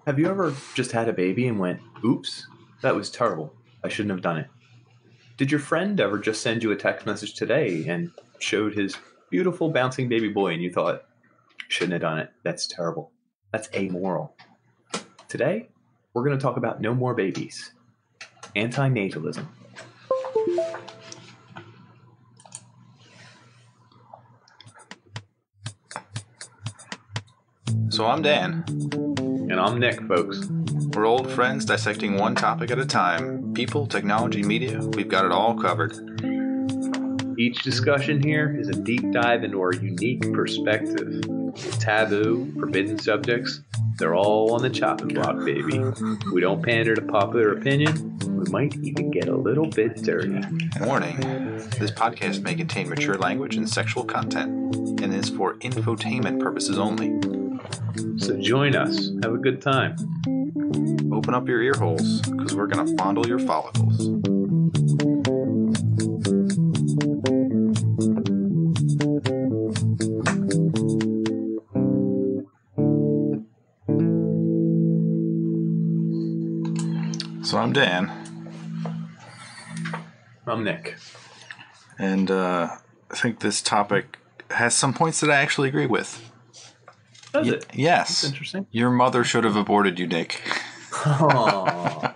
Have you ever just had a baby and went, oops, that was terrible. I shouldn't have done it? Did your friend ever just send you a text message today and showed his beautiful bouncing baby boy and you thought, shouldn't have done it? That's terrible. That's amoral. Today, we're going to talk about no more babies. Anti-natalism. So I'm Dan. And I'm Nick, folks. We're old friends dissecting one topic at a time. People, technology, media, we've got it all covered. Each discussion here is a deep dive into our unique perspective. Taboo, forbidden subjects, they're all on the chopping block, baby. We don't pander to popular opinion. We might even get a little bit dirty. Warning, this podcast may contain mature language and sexual content, and is for infotainment purposes only. So join us. Have a good time. Open up your ear holes, because we're going to fondle your follicles. So I'm Dan. I'm Nick. And I think this topic has some points that I actually agree with. Does it? Yes. That's interesting. Your mother should have aborted you, Nick. Oh.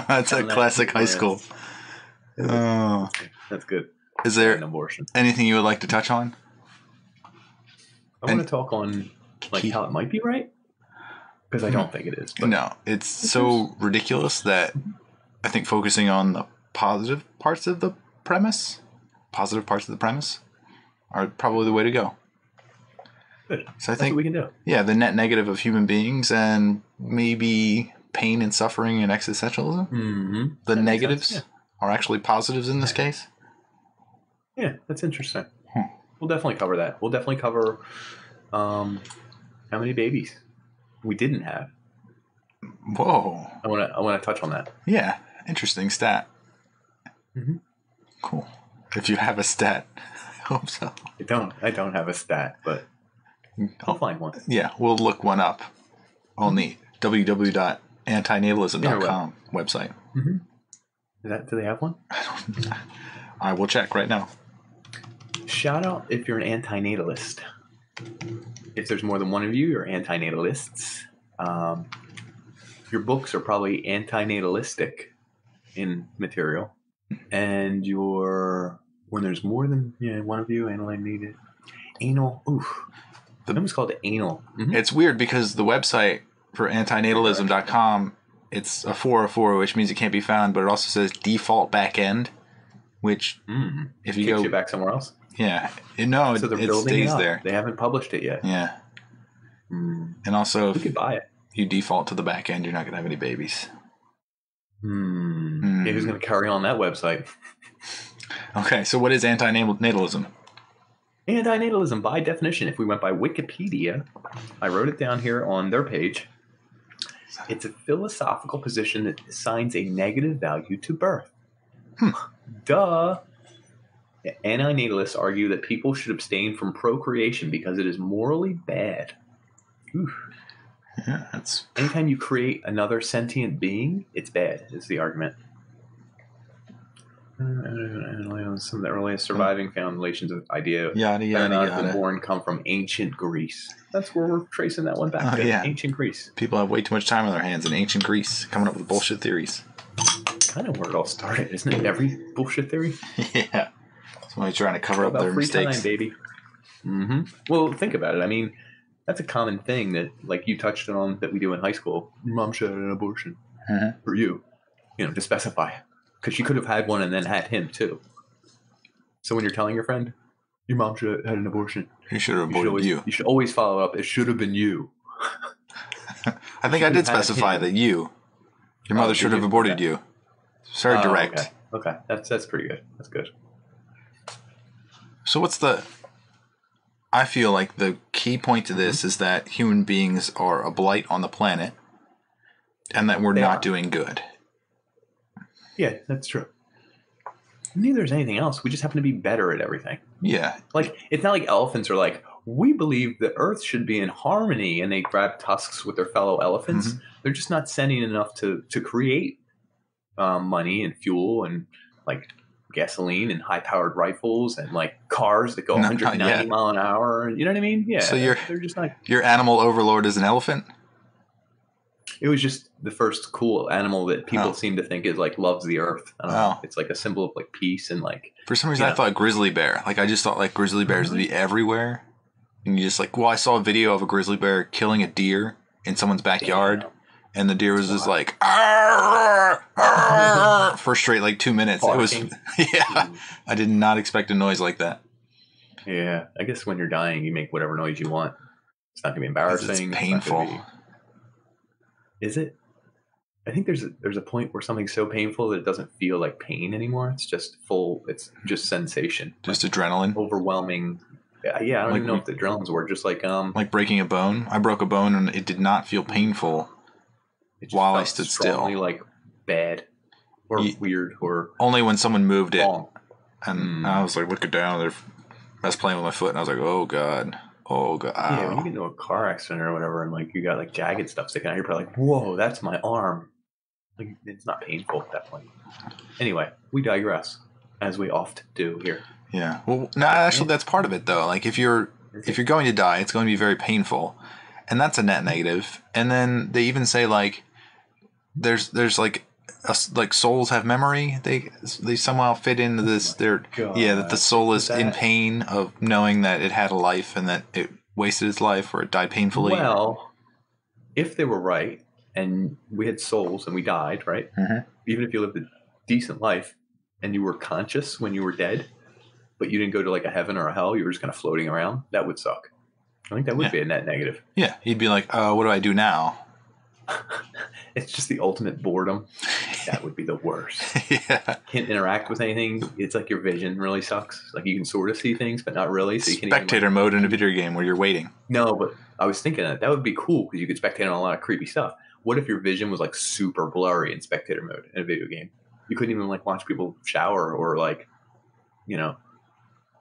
That's a classic high school. Oh. That's good. Is there an abortion. Anything you would like to touch on? I want to talk on how it might be right. Because I don't think it is. But no, it's so ridiculous that I think focusing on the positive parts of the premise are probably the way to go. Good. So I think that's what we can do. Yeah, the net negative of human beings and maybe pain and suffering and existentialism. Mm-hmm. The negatives are actually positives in this case. Yeah, that's interesting. We'll definitely cover that. We'll definitely cover how many babies we didn't have. Whoa! I want to touch on that. Yeah, interesting stat. Mm-hmm. Cool. If you have a stat, I hope so. I don't have a stat, but I'll find one. Yeah, we'll look one up on the www.antinatalism.com website. Mm-hmm. Do they have one? I will check right now. Shout out if you're an anti-natalist. If there's more than one of you, you're anti-natalists. Your books are probably anti-natalistic in material. And when there's more than one of you, anal, oof. The name is called anal. Mm-hmm. It's weird because the website for antinatalism.com, it's a 404, which means it can't be found, but it also says default backend, which if you kicks go you back somewhere else. Yeah, it stays there. They haven't published it yet. Yeah, and also you could buy it. You default to the back end, you're not going to have any babies. Yeah, who's going to carry on that website? Okay, so what is anti-natalism? Anti-natalism, by definition, if we went by Wikipedia, I wrote it down here on their page. It's a philosophical position that assigns a negative value to birth. Duh. Anti-natalists argue that people should abstain from procreation because it is morally bad. Oof. Yeah, that's... Anytime you create another sentient being, it's bad, is the argument. Some of the earliest surviving foundations of idea the born come from ancient Greece. That's where we're tracing that one back to. Yeah. Ancient Greece. People have way too much time on their hands in ancient Greece coming up with bullshit theories. Kind of where it all started, isn't it? Every bullshit theory? Yeah. Somebody's trying to cover up their mistakes. Time, baby. Mm-hmm. Well, think about it. I mean, that's a common thing that, like you touched on, that we do in high school. Your mom should have had an abortion. For you. To specify. Because she could have had one and then had him, too. So when you're telling your friend, your mom should have had an abortion. He should have aborted you. You should always follow up, it should have been you. I think I did specify that your mother should have aborted you. It's very direct. Okay. That's pretty good. That's good. So I feel like the key point to this is that human beings are a blight on the planet and that we're not doing good. Yeah, that's true. Neither is anything else. We just happen to be better at everything. Yeah. Like, it's not like elephants are like, we believe the Earth should be in harmony, and they grab tusks with their fellow elephants. They're just not sending enough to create money and fuel and like gasoline and high-powered rifles and like cars that go 190 mile an hour. You know what I mean? Yeah. So they're just not. Your animal overlord is an elephant? It was just the first cool animal that people seem to think is like loves the earth. I don't know. It's like a symbol of like peace and like. For some reason, I thought grizzly bear. Like I just thought like grizzly bears would be everywhere, and you just like. Well, I saw a video of a grizzly bear killing a deer in someone's backyard, and the deer was just like "Arr, arr," for straight like 2 minutes. Barking. It was I did not expect a noise like that. Yeah, I guess when you're dying, you make whatever noise you want. It's not gonna be embarrassing. It's painful. Is it? I think there's a point where something's so painful that it doesn't feel like pain anymore. It's just it's just sensation. Just like adrenaline. Overwhelming. Yeah, I don't even know if the adrenaline's word. Just like breaking a bone. I broke a bone and it did not feel painful while I stood still. Like bad or weird or only when someone moved wrong. It. And I was like looking down, I was playing with my foot and I was like, oh God. Oh God! Yeah, when you get into a car accident or whatever, and like you got like jagged stuff sticking out, you're probably like, "Whoa, that's my arm." Like it's not painful at that point. Anyway, we digress, as we oft do here. Yeah. Well, no, actually, that's part of it though. Like if you're going to die, it's going to be very painful, and that's a net negative. And then they even say like, there's like souls have memory. They somehow fit into this. That the soul is in pain of knowing that it had a life and that it wasted its life or it died painfully. Well, if they were right and we had souls and we died, right? Even if you lived a decent life and you were conscious when you were dead, but you didn't go to like a heaven or a hell, you were just kind of floating around, that would suck. I think that would be a net negative. Yeah, you'd be like, what do I do now? It's just the ultimate boredom. That would be the worst. Can't interact with anything. It's like your vision really sucks. Like you can sort of see things, but not really. So you can spectator mode in a video game where you're waiting. No, but I was thinking that would be cool because you could spectate on a lot of creepy stuff. What if your vision was like super blurry in spectator mode in a video game? You couldn't even like watch people shower or like,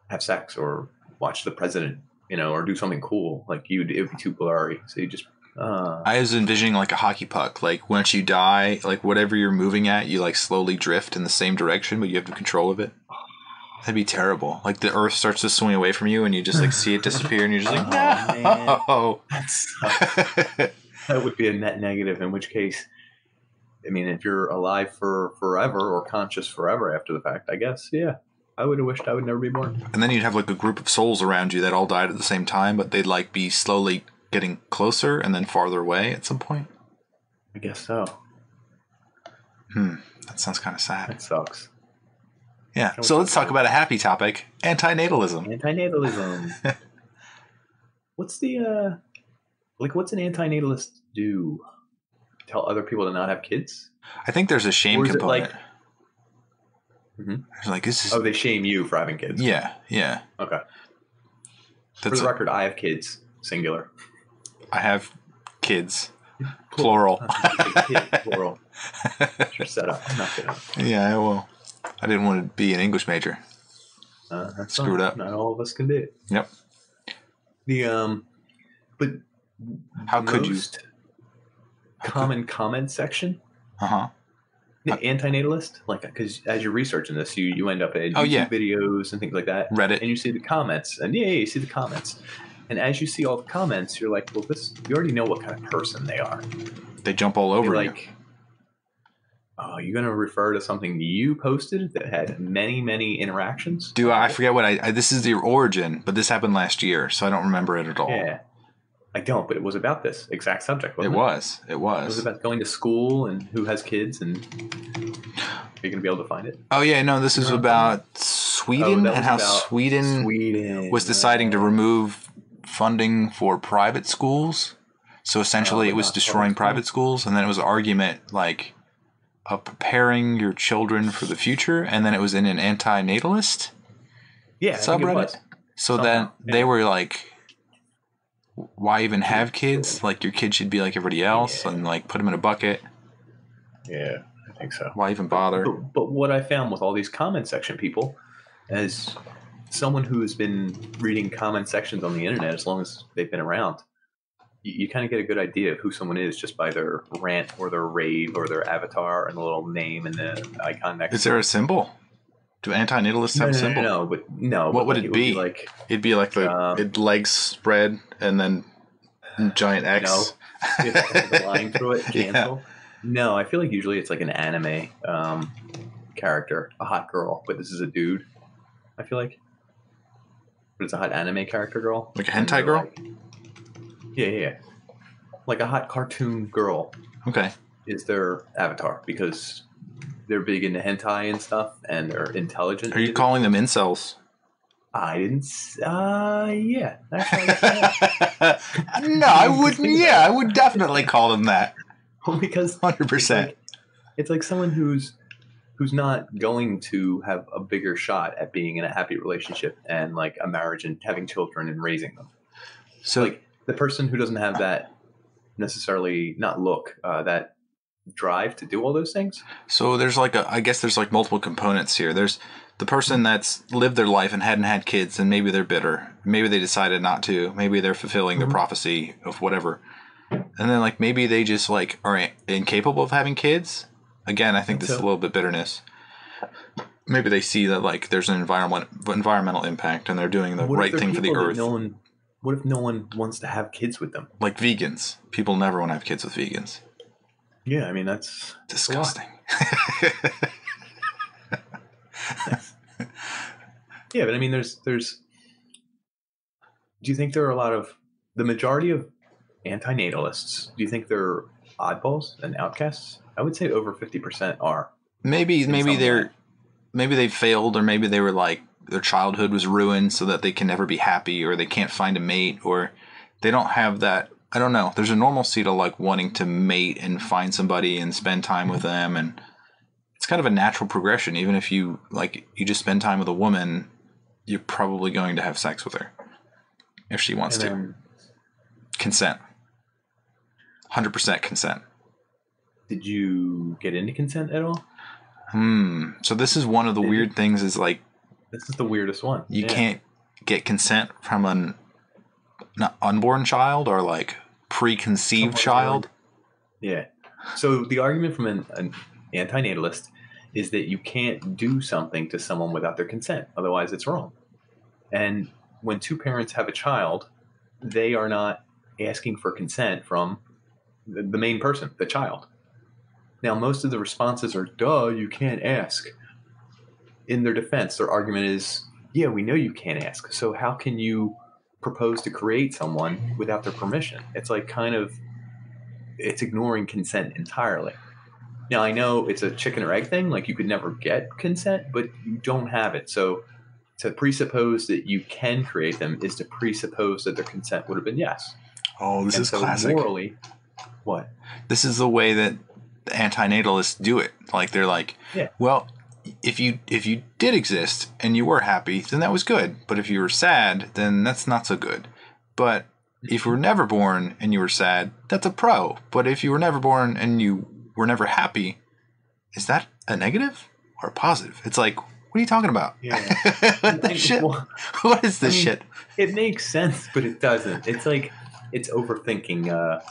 have sex or watch the president, or do something cool. Like it would be too blurry. So you just. I was envisioning like a hockey puck. Like once you die, like whatever you're moving at, you like slowly drift in the same direction, but you have the control of it. That'd be terrible. Like the earth starts to swing away from you and you just like see it disappear and you're just like, no. That would be a net negative, in which case, I mean, if you're alive for forever or conscious forever after the fact, I guess, I would have wished I would never be born. And then you'd have like a group of souls around you that all died at the same time, but they'd like be slowly getting closer and then farther away at some point. I guess so. That sounds kind of sad. That sucks. Yeah. So let's talk about a happy topic: anti-natalism. Anti-natalism. What's the what's an anti-natalist do? Tell other people to not have kids? I think there's a shame component. There's like this is. Oh, they shame you for having kids. Yeah. Okay. For the record, I have kids. Singular. I have kids. Plural. Plural. Your setup. Not good enough. Yeah, well, I didn't want to be an English major. That's screwed up. Not all of us can do it. Yep. But how could you? Common comment section. Anti-natalist, like, because as you're researching this, you end up at YouTube videos and things like that. Reddit, and you see the comments, and you see the comments. And as you see all the comments, you're like, well, you already know what kind of person they are. They jump all over you. Oh, you're going to refer to something you posted that had many, many interactions? I forget what this is the origin, but this happened last year, so I don't remember it at all. Yeah. I don't, but it was about this exact subject, wasn't it? It was. It was about going to school and who has kids, and you're going to be able to find it. Oh, yeah, no, this is about Sweden and how Sweden was deciding to remove funding for private schools. So essentially it was destroying private schools, and then it was an argument like of preparing your children for the future, and then it was in an anti-natalist subreddit. So then they were like, why even have kids? Like your kid should be like everybody else and like put them in a bucket. Yeah, I think so. Why even bother? But what I found with all these comment section people is someone who's been reading comment sections on the internet as long as they've been around, you kind of get a good idea of who someone is just by their rant or their rave or their avatar and the little name and the icon next. Is there a symbol? Do anti-natalists have a symbol? No. What would it be? It'd be like the legs spread and then giant X. No, the line through it. Cancel. Yeah. No, I feel like usually it's like an anime character, a hot girl, but this is a dude. I feel like, but it's a hot anime character girl, like a hentai girl. Like, yeah, like a hot cartoon girl. Okay, is their avatar because they're big into hentai and stuff, and they're intelligent. Are you calling them incels? I didn't. Yeah. Actually, no, I wouldn't. Yeah, I would definitely call them that. Well, because 100%. It's like someone who's not going to have a bigger shot at being in a happy relationship and like a marriage and having children and raising them. So like the person who doesn't have that necessarily that drive to do all those things. So there's like I guess there's like multiple components here. There's the person that's lived their life and hadn't had kids, and maybe they're bitter. Maybe they decided not to. Maybe they're fulfilling their prophecy of whatever. And then like maybe they just like are incapable of having kids. Again, I think this is a little bit bitterness. Maybe they see that like there's an environmental impact and they're doing the right thing for the earth. What if no one wants to have kids with them? Like vegans. People never want to have kids with vegans. Yeah, I mean that's disgusting. Yeah, but I mean there's do you think there are a lot of the majority of anti-natalists, do you think they're oddballs and outcasts? I would say over 50% are. Maybe they failed, or maybe they were like their childhood was ruined so that they can never be happy, or they can't find a mate, or they don't have that. I don't know. There's a normalcy to like wanting to mate and find somebody and spend time with them, and it's kind of a natural progression. Even if you just spend time with a woman, you're probably going to have sex with her if she wants to. Consent. 100% consent. Did you get into consent at all? So this is one of the weird things is like... This is the weirdest one. You can't get consent from an unborn child or like preconceived child? Yeah. So the argument from an anti-natalist is that you can't do something to someone without their consent. Otherwise, it's wrong. And when two parents have a child, they are not asking for consent from the main person, the child. Now, most of the responses are, duh, you can't ask. In their defense, their argument is, yeah, we know you can't ask. So how can you propose to create someone without their permission? It's like it's ignoring consent entirely. Now, I know it's a chicken or egg thing. Like you could never get consent, but you don't have it. So to presuppose that you can create them is to presuppose that their consent would have been yes. Oh, this is classic. Morally, what? This is the way that the anti-natalists do it. Like they're like, well, if you did exist and you were happy, then that was good. But if you were sad, then that's not so good. But if you were never born and you were sad, that's a pro. But if you were never born and you were never happy, is that a negative or a positive? It's like, what are you talking about? Yeah. What is this shit? It makes sense, but it doesn't. It's like it's overthinking a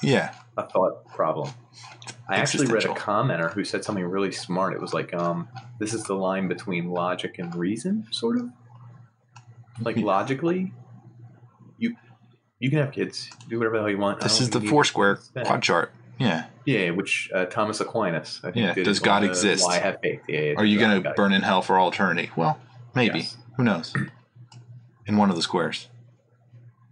thought problem. I actually read a commenter who said something really smart. It was like, this is the line between logic and reason, sort of. Like logically, you can have kids, do whatever the hell you want. This is the Foursquare quad chart. Yeah. Yeah, which Thomas Aquinas, I think. Yeah, does God exist? Why I have faith? Yeah, are you going to burn in hell for all eternity? Well, maybe. Yes. Who knows? In one of the squares.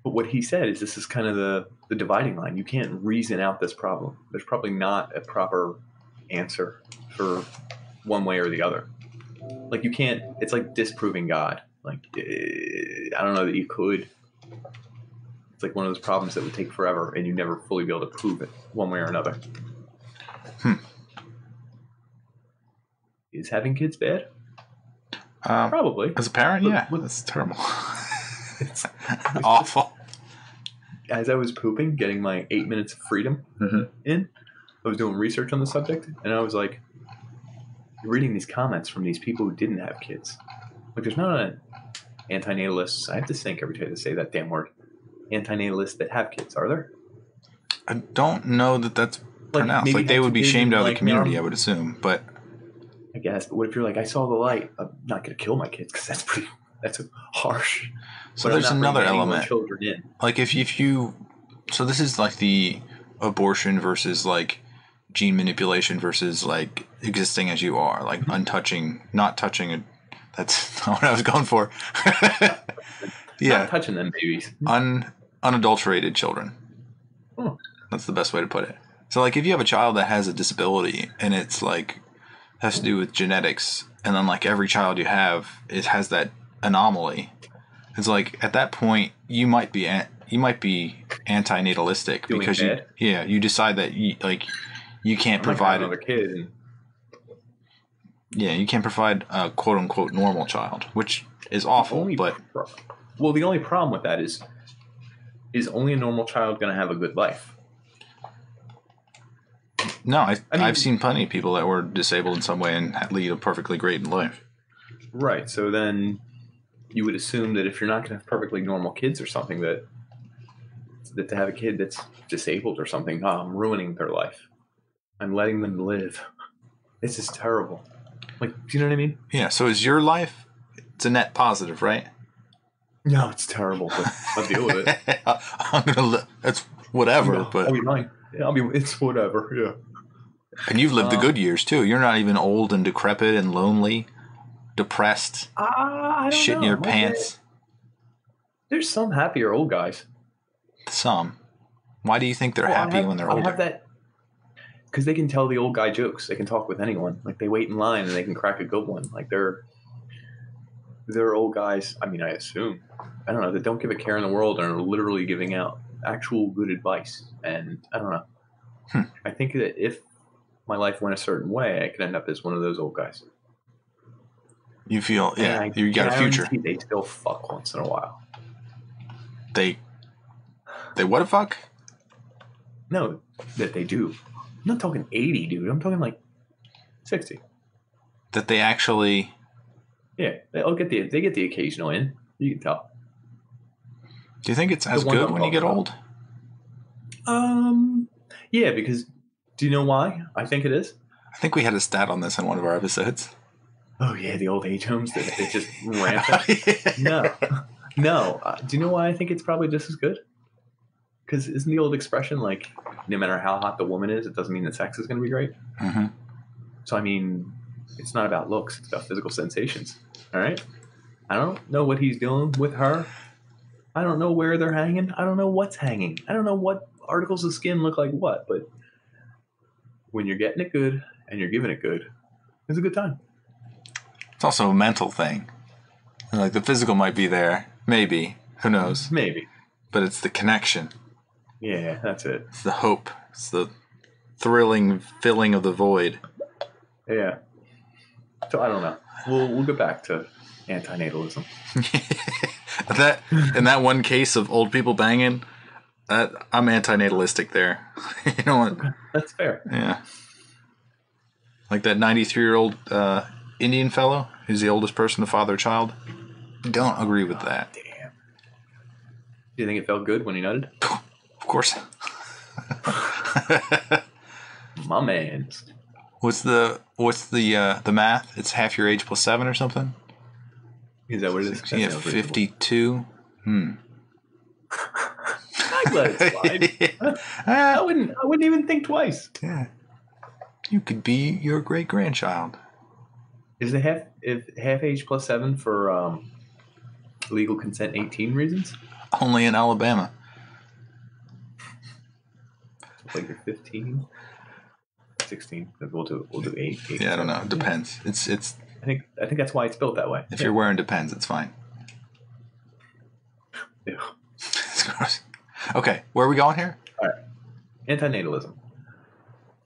But what he said is this is kind of the dividing line. You can't reason out this problem. There's probably not a proper answer for one way or the other. Like you can't, it's like disproving God. Like, I don't know that you could. It's like one of those problems that would take forever and you never fully be able to prove it one way or another. Is having kids bad? Probably. As a parent, yeah. That's terrible. It's awful. As I was pooping, getting my 8 minutes of freedom in, I was doing research on the subject, and I was like, reading these comments from these people who didn't have kids. Like, there's not antinatalists, I have to think every time they say that damn word, antinatalists that have kids, are there? I don't know that that's pronounced. Like, they would be shamed out of the community, I would assume, but... I guess, but what if you're like, I saw the light, I'm not going to kill my kids, because that's harsh. So there's another element. Children in. Like, if you... So this is like the abortion versus, like, gene manipulation versus, like, existing as you are. Like, not touching that's not what I was going for. Yeah. Not touching them babies. Unadulterated children. Hmm. That's the best way to put it. So, like, if you have a child that has a disability and it's, like, has to do with genetics, and then, like, every child you have, it has that anomaly. It's like, at that point, you might be anti-natalistic because you decide that you can't provide another kid. Yeah, you can't provide a quote unquote normal child, which is awful. The only problem with that is only a normal child going to have a good life? No, I've seen plenty of people that were disabled in some way and lead a perfectly great life. Right. So then you would assume that if you're not going to have perfectly normal kids or something, that to have a kid that's disabled or something, I'm ruining their life. I'm letting them live. This is terrible. Like, do you know what I mean? Yeah. So is your life? It's a net positive, right? No, it's terrible, but I'll deal with it. That's whatever. But I'll be mine. Yeah, it's whatever. Yeah. And you've lived the good years too. You're not even old and decrepit and lonely, depressed, shitting your pants. There's some happier old guys. Some. Why do you think they're happy when they're older? I have that because they can tell the old guy jokes. They can talk with anyone. Like, they wait in line and they can crack a good one. Like, they're old guys. I mean, I assume. I don't know. That don't give a care in the world and are literally giving out actual good advice. And I don't know. I think that if my life went a certain way, I could end up as one of those old guys. You feel, you got a future. They still fuck once in a while. They what a fuck? No, that they do. I'm not talking 80, dude. I'm talking like 60. That they actually... Yeah, they get the occasional in. You can tell. Do you think it's as good when you get old? Yeah, because do you know why I think it is? I think we had a stat on this in one of our episodes. Oh yeah, the old age homes that just rampant. No. Do you know why I think it's probably just as good? Because isn't the old expression like, no matter how hot the woman is, it doesn't mean the sex is going to be great? Mm-hmm. So I mean, it's not about looks; it's about physical sensations. All right. I don't know what he's doing with her. I don't know where they're hanging. I don't know what's hanging. I don't know what articles of skin look like what. But when you're getting it good and you're giving it good, it's a good time. It's also a mental thing. Like, the physical might be there. Maybe. Who knows? Maybe. But it's the connection. Yeah, that's it. It's the hope. It's the thrilling filling of the void. Yeah. So I don't know. We'll get back to antinatalism. In that one case of old people banging, I'm antinatalistic there. You know what? Okay, that's fair. Yeah. Like that 93-year-old Indian fellow who's the oldest person to father a child. Don't agree with that. Damn. Do you think it felt good when he nutted? Of course. My man. What's the math? It's half your age plus 7 or something? Is that what it is? Yeah, 52. I'd let it slide. I wouldn't even think twice. Yeah. You could be your great grandchild. Is the half age plus 7 for legal consent 18 reasons? Only in Alabama. Like you're 15, 16. We'll do 8. Yeah, I don't know. It depends. It's. I think that's why it's built that way. If you're wearing Depends, it's fine. Ew. It's gross. Okay, where are we going here? All right. Antinatalism.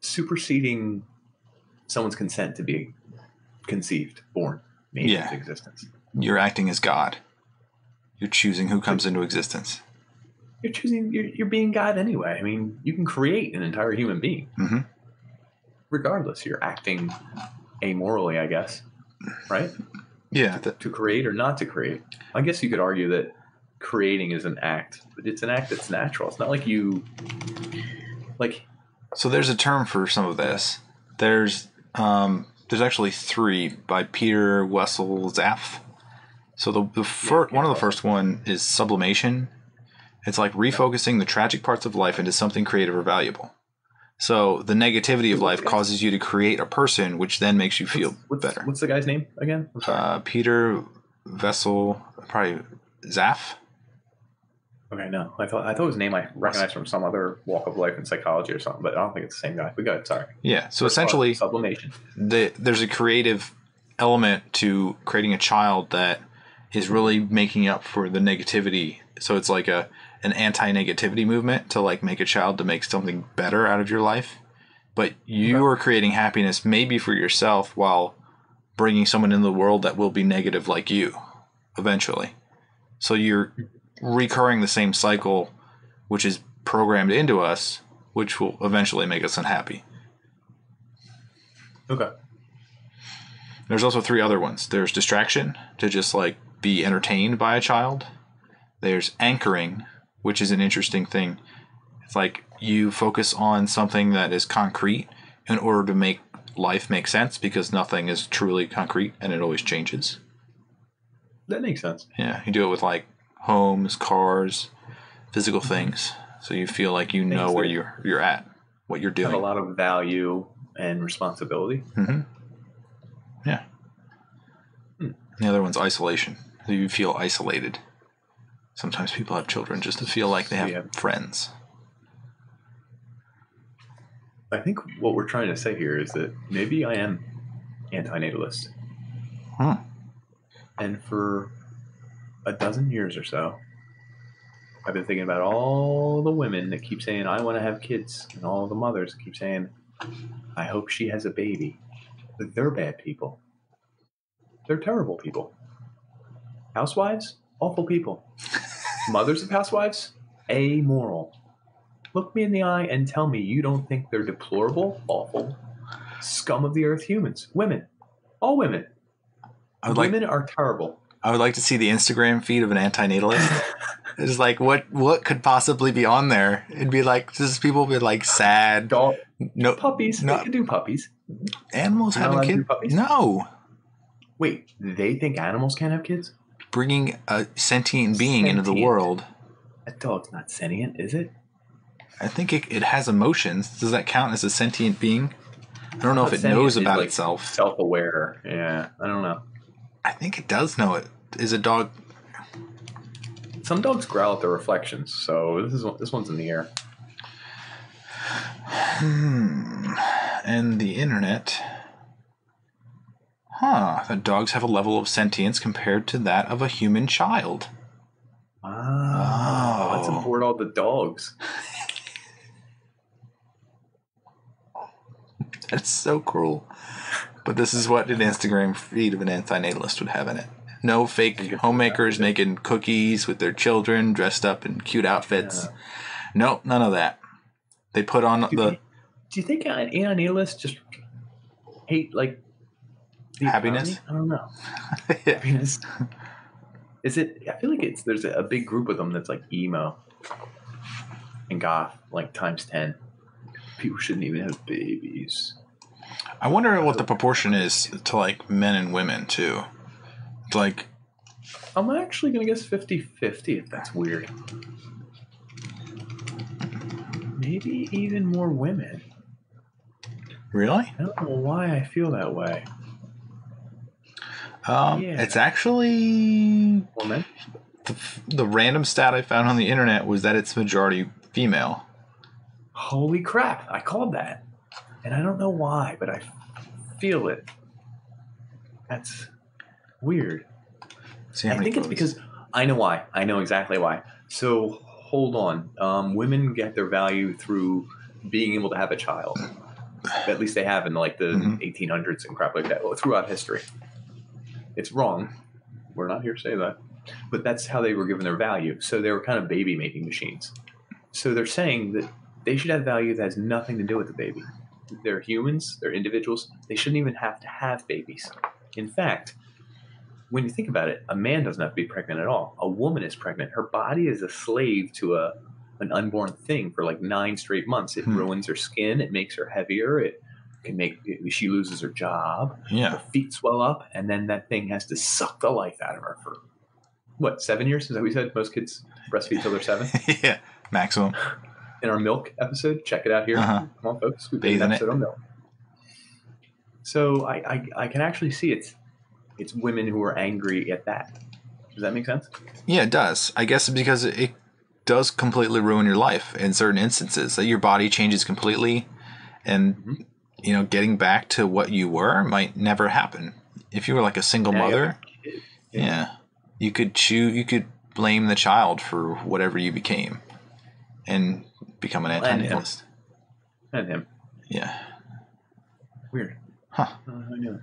Superseding someone's consent to be conceived, born, made into existence. You're acting as God. You're choosing who comes into existence. You're choosing. You're being God anyway. I mean, you can create an entire human being. Mm-hmm. Regardless, you're acting amorally, I guess. Right? Yeah. To create or not to create. I guess you could argue that creating is an act, but it's an act that's natural. It's not like you like. So there's a term for some of this. Yeah. There's actually 3 by Peter Wessel Zaff. So one of the first one is sublimation. It's like refocusing the tragic parts of life into something creative or valuable. So the negativity of life causes you to create a person, which then makes you feel better. What's the guy's name again? I'm sorry. Peter Wessel, probably Zaff. Okay, no. I thought his name I recognized from some other walk of life in psychology or something, but I don't think it's the same guy. But go ahead, sorry. Yeah, so essentially, sublimation. There's a creative element to creating a child that is really making up for the negativity. So it's like an anti-negativity movement to like make a child to make something better out of your life. But you are creating happiness maybe for yourself while bringing someone into the world that will be negative like you eventually. So you're recurring the same cycle, which is programmed into us, which will eventually make us unhappy. Okay. There's also 3 other ones. There's distraction, to just like be entertained by a child. There's anchoring, which is an interesting thing. It's like you focus on something that is concrete in order to make life make sense, because nothing is truly concrete and it always changes. That makes sense. Yeah, you do it with like homes, cars, physical things. So you feel like you know where you're at, what you're doing. Have a lot of value and responsibility. Mm-hmm. Yeah. The other one's isolation. So you feel isolated. Sometimes people have children just to feel like they have friends. I think what we're trying to say here is that maybe I am anti-natalist. And for a dozen years or so, I've been thinking about all the women that keep saying, I want to have kids, and all the mothers that keep saying, I hope she has a baby. But they're bad people. They're terrible people. Housewives, awful people. Mothers of housewives, amoral. Look me in the eye and tell me you don't think they're deplorable, awful, scum of the earth humans. Women. All women. Women are terrible. I would like to see the Instagram feed of an anti-natalist. It's like, what could possibly be on there? It'd be like, just people be like sad. No puppies. They can do puppies. Animals having kids? No. Wait, they think animals can't have kids? Bringing a sentient being into the world. A dog's not sentient, is it? I think it has emotions. Does that count as a sentient being? I don't know if it knows about itself. Self-aware. Yeah, I don't know. I think it does know it. Is a dog... Some dogs growl at their reflections, so this one's in the air. And the internet... that dogs have a level of sentience compared to that of a human child. Oh. Let's import all the dogs. That's so cruel. But this is what an Instagram feed of an anti-natalist would have in it. No fake homemakers making cookies with their children dressed up in cute outfits. Yeah. Nope, none of that. They put on Do you think anti-natalists just hate, like, the happiness? Economy? I don't know. Happiness. Is it? I feel like there's a big group of them that's like emo and goth, like times 10. People shouldn't even have babies. I wonder what the proportion is to like men and women too. Like, I'm actually gonna guess 50-50 if that's weird. Maybe even more women. Really? I don't know why I feel that way. It's actually woman. The random stat I found on the internet was that it's majority female. Holy crap! I called that, and I don't know why, but I feel it. That's weird. I think it's because I know why. I know exactly why. So hold on. Women get their value through being able to have a child. At least they have in like the 1800s and crap like that. Well, throughout history. It's wrong. We're not here to say that. But that's how they were given their value. So they were kind of baby-making machines. So they're saying that they should have value that has nothing to do with the baby. They're humans. They're individuals. They shouldn't even have to have babies. In fact, when you think about it, a man doesn't have to be pregnant at all. A woman is pregnant. Her body is a slave to an unborn thing for like 9 straight months. It ruins her skin. It makes her heavier. It can she loses her job. Yeah. Her feet swell up, and then that thing has to suck the life out of her for what, 7 years? Is that what we said? Most kids breastfeed till they're 7. Yeah, maximum. In our milk episode, check it out here. Come on, folks. We did an episode on milk. So I can actually see it's women who are angry at that. Does that make sense? Yeah, it does. I guess because it does completely ruin your life in certain instances. That your body changes completely, and getting back to what you were might never happen. If you were like a single mother, you could blame the child for whatever you became, and become an anti-natalist. And him. Yeah. Weird. Huh. I know.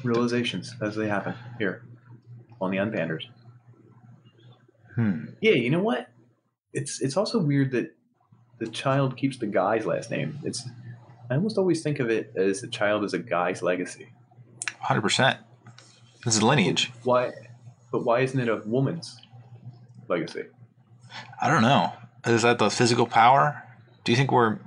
Realizations as they happen here on the Unpanders. Yeah, you know what? It's also weird that the child keeps the guy's last name. I almost always think of it as the child is a guy's legacy. 100%. This is lineage. Why? But why isn't it a woman's legacy? I don't know. Is that the physical power? Do you think we're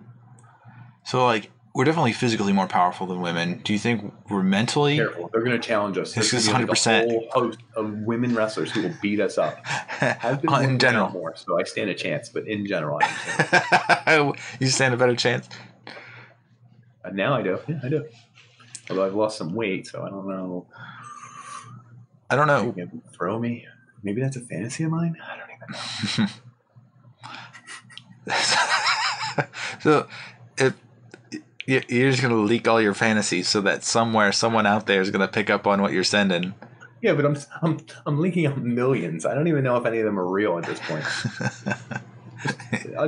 definitely physically more powerful than women. Do you think we're mentally? Careful, they're going to challenge us. This is 100%. A whole host of women wrestlers who will beat us up. In general, more, so I stand a chance. But in general, you stand a better chance. Now I do. Yeah, I do. Although I've lost some weight, so I don't know. Maybe throw me. Maybe that's a fantasy of mine. I don't even know. So, you're just going to leak all your fantasies so that somewhere someone out there is going to pick up on what you're sending. Yeah, but I'm leaking out millions. I don't even know if any of them are real at this point.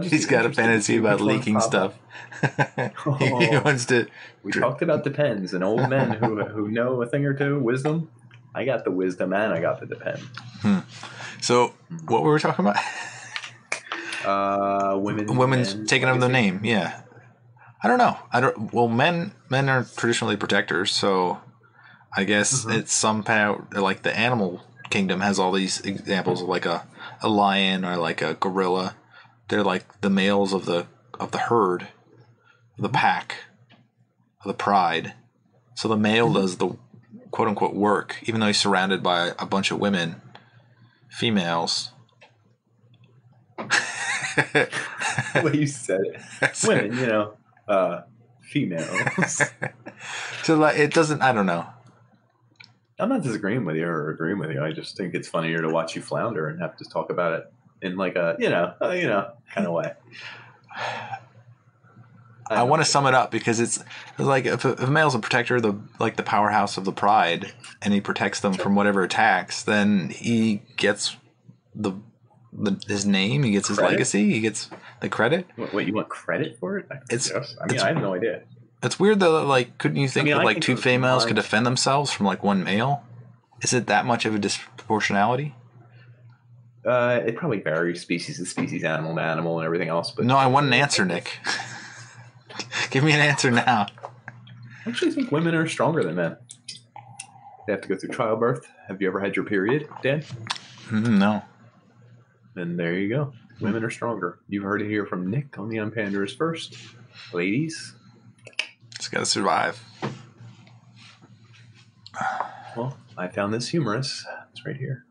He's got a fantasy about leaking stuff. He wants to. We talked about depends and old men who know a thing or two. Wisdom. I got the wisdom and I got the depend. So what were we talking about? Women's taking over the name. Yeah. I don't know. Well, men are traditionally protectors, so I guess it's somehow like the animal kingdom has all these examples of like a lion or like a gorilla. They're like the males of the herd, the pack, the pride. So the male does the quote unquote work, even though he's surrounded by a bunch of women, females. The way you said it, women, females. So like it doesn't. I don't know. I'm not disagreeing with you or agreeing with you. I just think it's funnier to watch you flounder and have to talk about it in like a kind of way. I want to sum it up because it's like if a male's a protector, the powerhouse of the pride, and he protects them from whatever attacks, then he gets his name, he gets his legacy, he gets the credit. Wait, you want credit for it? I have no idea. It's weird though. Like, couldn't you think that like two females could defend themselves from like one male? Is it that much of a disproportionality? It probably varies species to species, animal to animal, and everything else. But no, I want an answer, Nick. Give me an answer now. I actually think women are stronger than men. They have to go through childbirth. Have you ever had your period, Dan? No. Then there you go. Women are stronger. You've heard it here from Nick on the Unpanders first. Ladies. Just gotta survive. Well, I found this humorous. It's right here.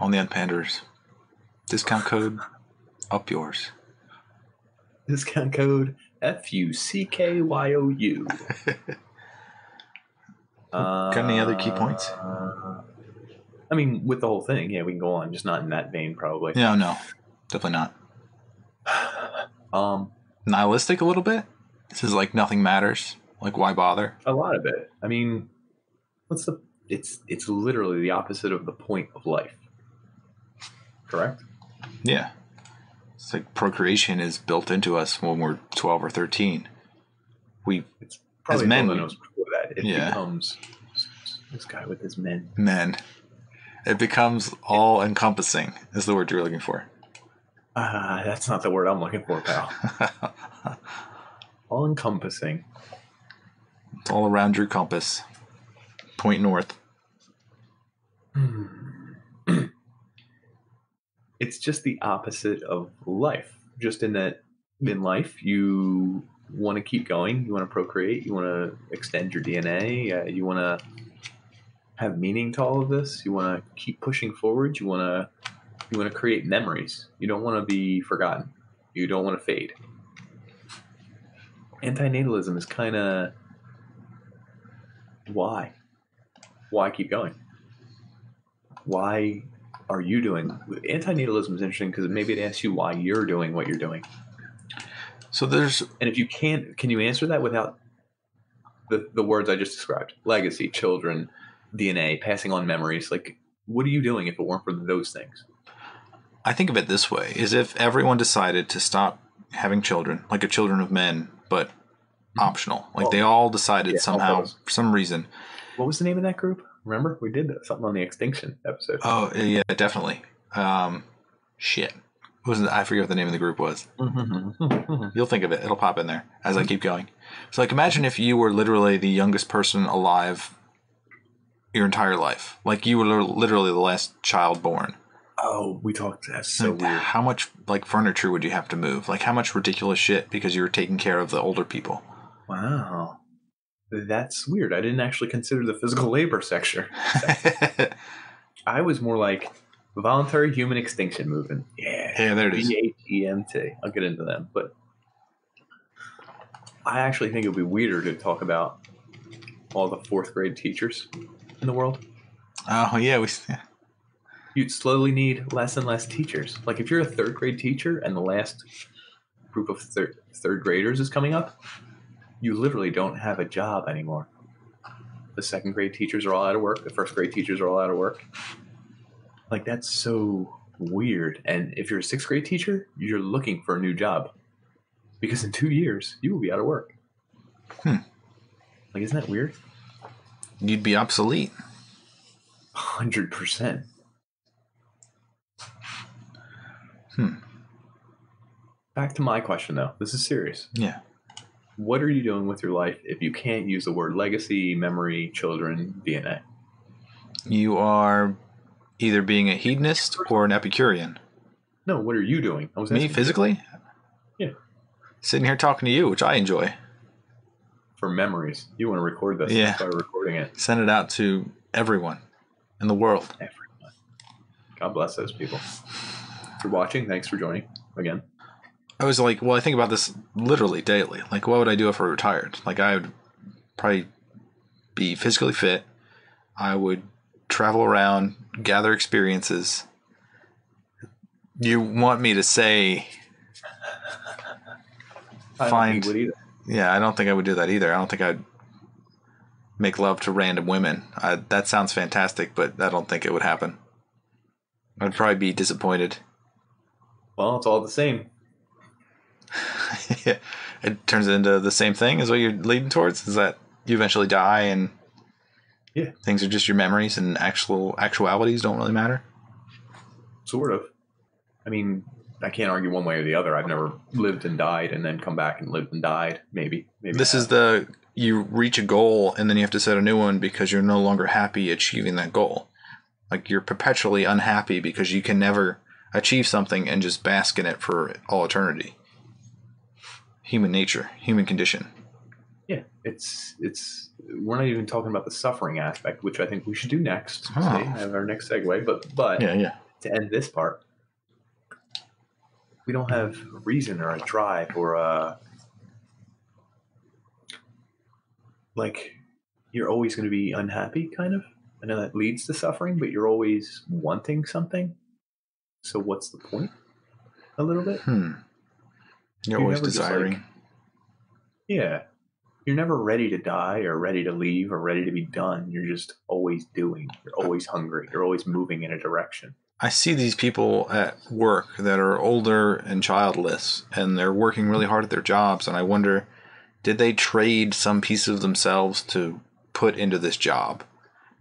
On the Unpanders. Discount code up yours. Discount code FUCKYOU. Got any other key points? I mean, with the whole thing, yeah, we can go on. Just not in that vein, probably. No, definitely not. Nihilistic a little bit. This is like nothing matters. Like, why bother? A lot of it. I mean, it's literally the opposite of the point of life. Correct? Yeah. It's like procreation is built into us when we're 12 or 13. It's probably as men, knows before that. It becomes this guy with his men. Men. It becomes all encompassing is the word you're looking for. That's not the word I'm looking for, pal. All encompassing. It's all around your compass. Point north. It's just the opposite of life. Just in that, in life, you want to keep going. You want to procreate. You want to extend your DNA. You want to have meaning to all of this. You want to keep pushing forward. You want to create memories. You don't want to be forgotten. You don't want to fade. Antinatalism is kind of why keep going? Why are you doing? Antinatalism is interesting because maybe it asks you why you're doing what you're doing. So there's, and if you can't, can you answer that without the words I just described? Legacy, children, DNA, passing on memories. Like, what are you doing if it weren't for those things? I think of it this way: is if everyone decided to stop having children, like a children of men, but optional. Like they all decided somehow, for some reason. What was the name of that group? Remember, we did something on the extinction episode. Oh yeah, definitely. Shit. I forget what the name of the group was. You'll think of it. It'll pop in there as I keep going. So, like, imagine if you were literally the youngest person alive your entire life. Like, you were literally the last child born. Oh, we talked. That's so weird. How much, like, furniture would you have to move? Like, how much ridiculous shit because you were taking care of the older people? Wow. That's weird. I didn't actually consider the physical labor sector. I was more like voluntary human extinction movement. Yeah, there it is. VHEMT. I'll get into them. But I actually think it would be weirder to talk about all the fourth grade teachers in the world. Oh, yeah. You'd slowly need less and less teachers. Like if you're a third grade teacher and the last group of third graders is coming up, you literally don't have a job anymore. The second grade teachers are all out of work. The first grade teachers are all out of work. Like, that's so weird. And if you're a sixth grade teacher, you're looking for a new job. Because in 2 years, you will be out of work. Like, isn't that weird? You'd be obsolete. 100%. Back to my question, though. This is serious. Yeah. What are you doing with your life if you can't use the word legacy, memory, children, DNA? You are either being a hedonist or an Epicurean. No, what are you doing? Me, physically? Yeah. Sitting here talking to you, which I enjoy. For memories. You want to record this. Yeah. Start recording it. Send it out to everyone in the world. Everyone. God bless those people. If you're watching, thanks for joining again. I was like, well, I think about this literally daily. Like, what would I do if I retired? Like, I would probably be physically fit. I would travel around, gather experiences. You want me to say, I don't think you would either. Yeah, I don't think I would do that either. I don't think I'd make love to random women. That sounds fantastic, but I don't think it would happen. I'd probably be disappointed. Well, it's all the same. Yeah. It turns into the same thing is what you're leading towards? Is that you eventually die and things are just your memories and actualities don't really matter? Sort of. I mean, I can't argue one way or the other. I've never lived and died and then come back and lived and died. Maybe. This is you reach a goal and then you have to set a new one because you're no longer happy achieving that goal. Like you're perpetually unhappy because you can never achieve something and just bask in it for all eternity. Human nature, human condition. Yeah, it's. We're not even talking about the suffering aspect, which I think we should do next. Oh. Today, have our next segue, but yeah. To end this part, we don't have a reason or a drive or a like. You're always going to be unhappy, kind of. I know that leads to suffering, but you're always wanting something. So what's the point? A little bit. You're always desiring. Yeah. You're never ready to die or ready to leave or ready to be done. You're just always doing. You're always hungry. You're always moving in a direction. I see these people at work that are older and childless, and they're working really hard at their jobs, and I wonder, did they trade some piece of themselves to put into this job?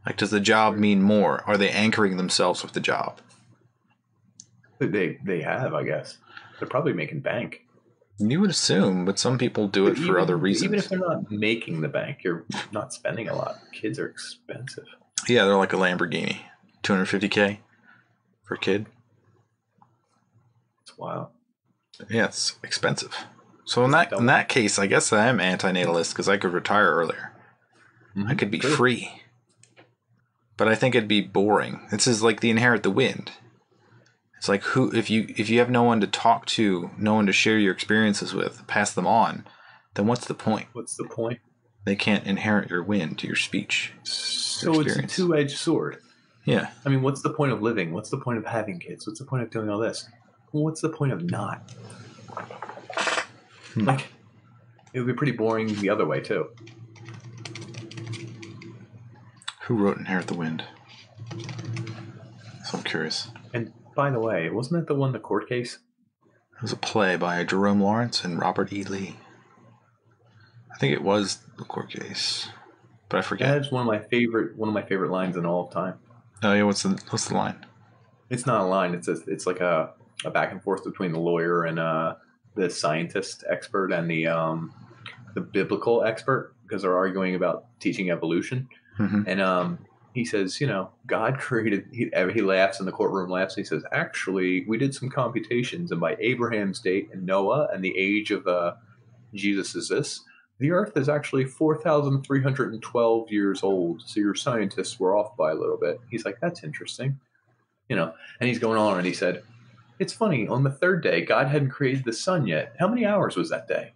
Like, does the job mean more? Are they anchoring themselves with the job? They have, I guess. They're probably making bank. You would assume, but some people do it for other reasons. Even if they're not making the bank, you're not spending a lot. Kids are expensive. Yeah, they're like a Lamborghini. $250K for a kid. It's wild. Yeah, it's expensive. So in that case, I guess I am anti-natalist because I could retire earlier. Mm-hmm. I could be free. But I think it'd be boring. This is like the Inherit the Wind. It's like if you have no one to talk to, no one to share your experiences with, pass them on, then what's the point? What's the point? They can't inherit your wind to your speech. So it's a two-edged sword. Yeah. I mean, what's the point of living? What's the point of having kids? What's the point of doing all this? Well, what's the point of not? Like, it would be pretty boring the other way, too. Who wrote Inherit the Wind? So I'm curious. And by the way, wasn't that the one, the court case? It was a play by Jerome Lawrence and Robert E. Lee. I think it was the court case, but I forget. That's one of my favorite lines in all of time. Oh yeah, what's the line? It's not a line. It's like a back and forth between the lawyer and the scientist expert and the biblical expert, because they're arguing about teaching evolution. Mm-hmm. And he says, God created. He laughs in the courtroom. Laughs. And he says, actually, we did some computations, and by Abraham's date and Noah and the age of Jesus is this. The Earth is actually 4,312 years old, so your scientists were off by a little bit. He's like, that's interesting. And he's going on, and he said, it's funny, on the third day, God hadn't created the sun yet. How many hours was that day?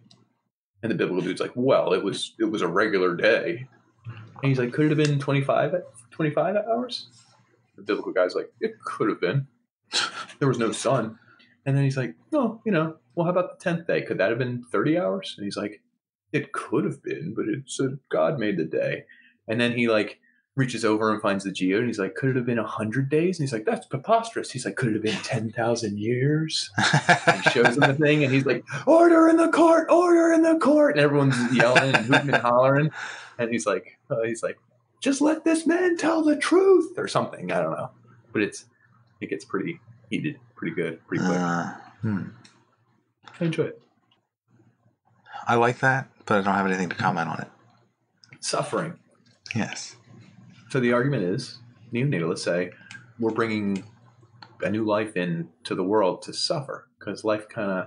And the biblical dude's like, well, it was a regular day. And he's like, could it have been 25 hours? The biblical guy's like, it could have been. There was no sun. And then he's like, no, well, how about the 10th day? Could that have been 30 hours? And he's like, it could have been, but it said God made the day. And then he reaches over and finds the geode, and he's like, could it have been 100 days? And he's like, that's preposterous. He's like, could it have been 10,000 years? And he shows him the thing, and he's like, order in the court, order in the court. And everyone's yelling and hooting and hollering. And he's like, just let this man tell the truth or something. I don't know. But it gets pretty heated, pretty good, pretty quick. I enjoy it. I like that, but I don't have anything to comment on it. Suffering. Yes. So the argument is, neonatalists say, we're bringing a new life into the world to suffer, because life kind of,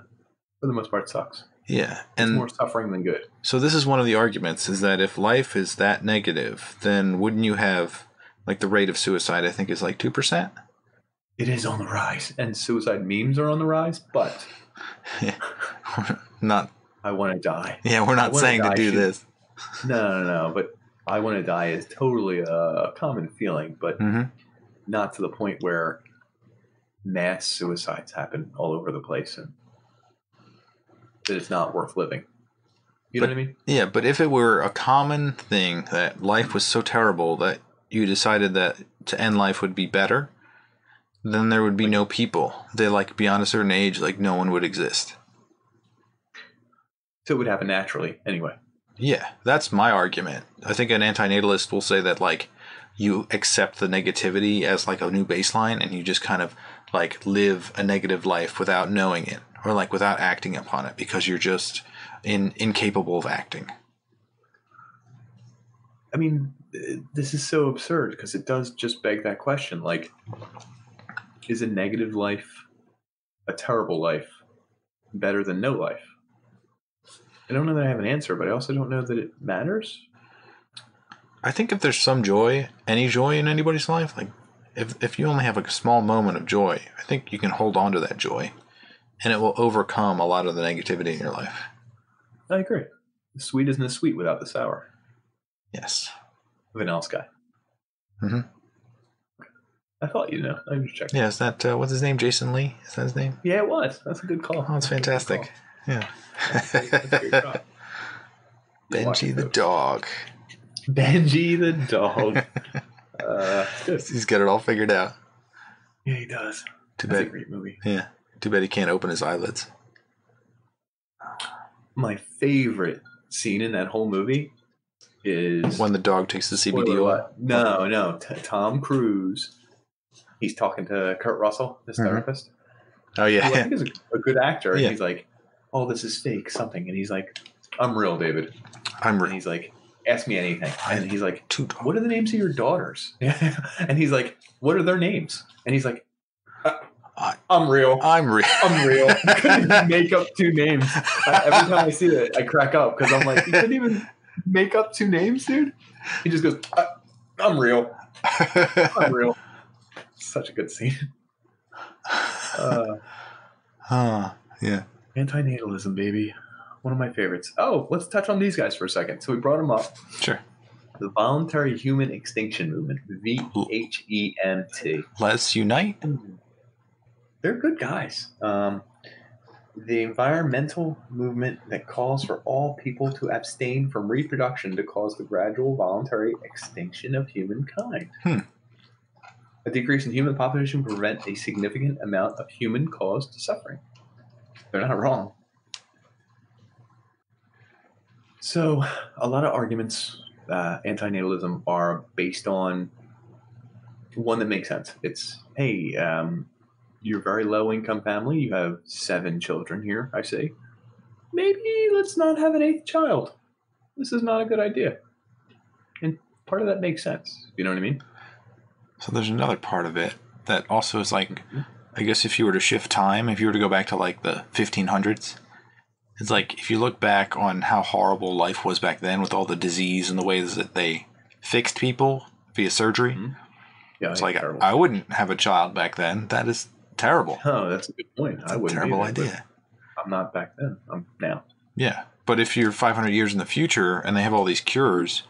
for the most part, sucks. Yeah. And it's more suffering than good. So this is one of the arguments, is that if life is that negative, then wouldn't you have, the rate of suicide, I think, is 2%? It is on the rise. And suicide memes are on the rise, but... Not... I want to die. Yeah, we're not saying to do this. No. But I want to die is totally a common feeling, but not to the point where mass suicides happen all over the place and that it's not worth living. You know what I mean? Yeah, but if it were a common thing that life was so terrible that you decided that to end life would be better, then there would be no people. They beyond a certain age, no one would exist. So it would happen naturally anyway. Yeah, that's my argument. I think an anti-natalist will say that you accept the negativity as a new baseline, and you just kind of live a negative life without knowing it, or without acting upon it, because you're just incapable of acting. I mean, this is so absurd because it does just beg that question. Is a negative life, a terrible life, better than no life? I don't know that I have an answer, but I also don't know that it matters. I think if there's some joy, any joy in anybody's life, if you only have a small moment of joy, I think you can hold on to that joy, and it will overcome a lot of the negativity in your life. I agree. The sweet isn't as sweet without the sour. Yes. Vanilla Sky. Mm-hmm. I thought you know. I'm just checking. Yeah, is that, what's his name? Jason Lee? Is that his name? Yeah, it was. That's a good call. Oh, it's fantastic. Yeah. That's a great call. Benji the dog. Benji the dog. He's got it all figured out. Yeah, he does. That's a great movie. Yeah. Too bad he can't open his eyelids. My favorite scene in that whole movie is... when the dog takes the CBD oil? No. Tom Cruise. He's talking to Kurt Russell, his therapist. Oh, yeah. Who I think is a good actor. And he's like, oh, this is fake, something. And he's like, I'm real, David. I'm real. And he's like, ask me anything. And he's like, what are the names of your daughters? And he's like, what are their names? And he's like, I'm real. I'm real. You couldn't even make up two names. Every time I see it, I crack up because I'm like, you couldn't even make up two names, dude? He just goes, I'm real. I'm real. Such a good scene. Yeah. Anti-natalism, baby. One of my favorites. Oh, let's touch on these guys for a second. So we brought them up. Sure. The Voluntary Human Extinction Movement, VHEMT. Let's unite. They're good guys. The environmental movement that calls for all people to abstain from reproduction to cause the gradual voluntary extinction of humankind. A decrease in human population will prevent a significant amount of human-caused suffering. They're not wrong. So, a lot of arguments, anti-natalism, are based on one that makes sense. It's, hey, you're a very low-income family. You have 7 children here, I say. Maybe let's not have an 8th child. This is not a good idea. And part of that makes sense. You know what I mean? So there's another part of it that also is like, I guess if you were to shift time, if you were to go back to like the 1500s, it's like if you look back on how horrible life was back then with all the disease and the ways that they fixed people via surgery. Yeah, it's like terrible. I wouldn't have a child back then. That is terrible. Oh, that's a good point. I wouldn't. Terrible idea. I'm not back then. I'm now. Yeah, but if you're 500 years in the future and they have all these cures,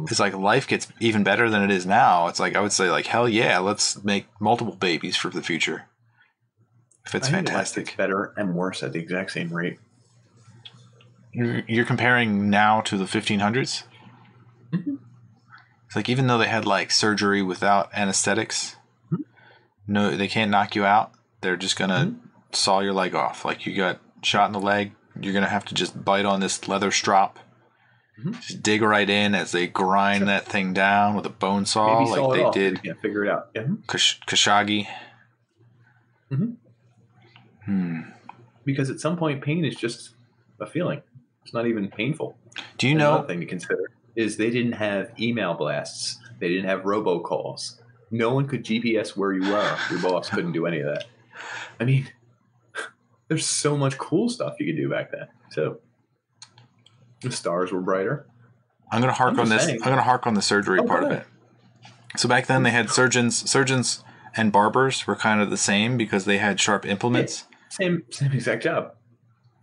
it's like life gets even better than it is now. It's like I would say, like, hell yeah, let's make multiple babies for the future. If it's fantastic, it's better and worse at the exact same rate. You're comparing now to the 1500s. It's like even though they had like surgery without anesthetics, no, they can't knock you out. They're just gonna saw your leg off. Like you got shot in the leg, you're gonna have to just bite on this leather strop. Just dig right in as they grind that thing down with a bone saw, maybe like they did. Yeah, figure it out. Khashoggi. Because at some point, pain is just a feeling. It's not even painful. Do you know? Another thing to consider is they didn't have email blasts. They didn't have robocalls. No one could GPS where you were. Your boss couldn't do any of that. I mean, there's so much cool stuff you could do back then. So the stars were brighter. I'm going to hark on this. I'm going to hark on the surgery part of it. So back then they had surgeons and barbers were kind of the same because they had sharp implements. Same exact job.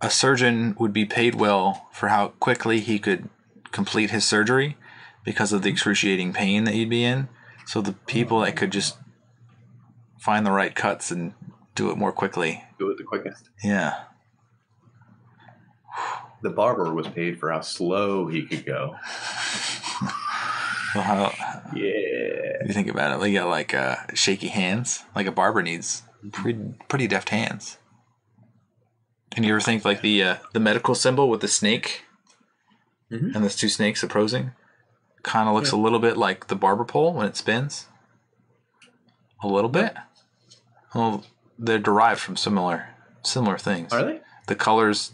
A surgeon would be paid well for how quickly he could complete his surgery because of the excruciating pain that he'd be in. So the people that could just find the right cuts and do it more quickly. Do it the quickest. Yeah. The barber was paid for how slow he could go. Well, yeah. You think about it, they got like shaky hands. Like a barber needs pretty deft hands. And you ever think like the medical symbol with the snake and those 2 snakes opposing kind of looks a little bit like the barber pole when it spins? A little bit. Well, they're derived from similar things. Are they? The colors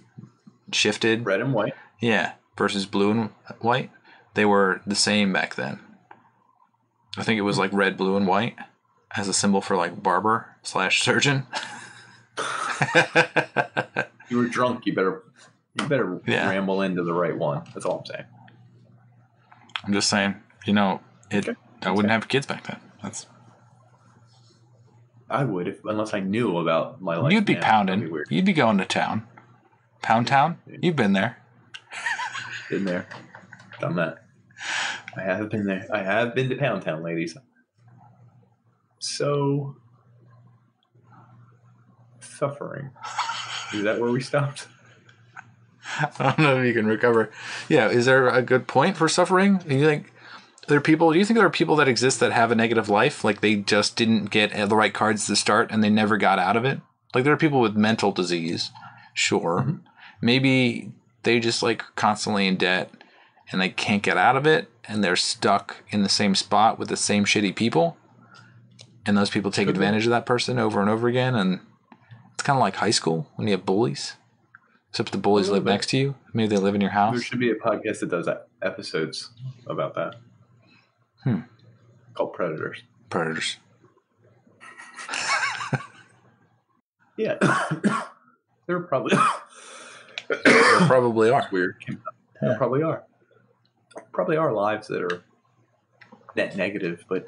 shifted. Red and white. Yeah, versus blue and white. They were the same back then. I think it was like red, blue, and white as a symbol for like barber / surgeon. You were drunk. You better ramble into the right one. That's all I'm saying. I'm just saying, I wouldn't have kids back then. I would unless I knew about my life. You'd be pounding. You'd be going to town. Pound town? You've been there. Been there. Done that. I have been there. I have been to Pound Town, ladies. So, suffering. Is that where we stopped? I don't know if you can recover. Yeah, is there a good point for suffering? Do you think there are people that exist that have a negative life? Like they just didn't get the right cards to start and they never got out of it? Like there are people with mental disease. Sure. Maybe they just like constantly in debt and they can't get out of it and they're stuck in the same spot with the same shitty people. And those people take advantage of that person over and over again. And it's kind of like high school when you have bullies. Except the bullies live next to you. Maybe they live in your house. There should be a podcast that does episodes about that. Called Predators. Predators. Yeah. There probably are. It's weird. Yeah. There probably are. Probably are lives that are net negative, but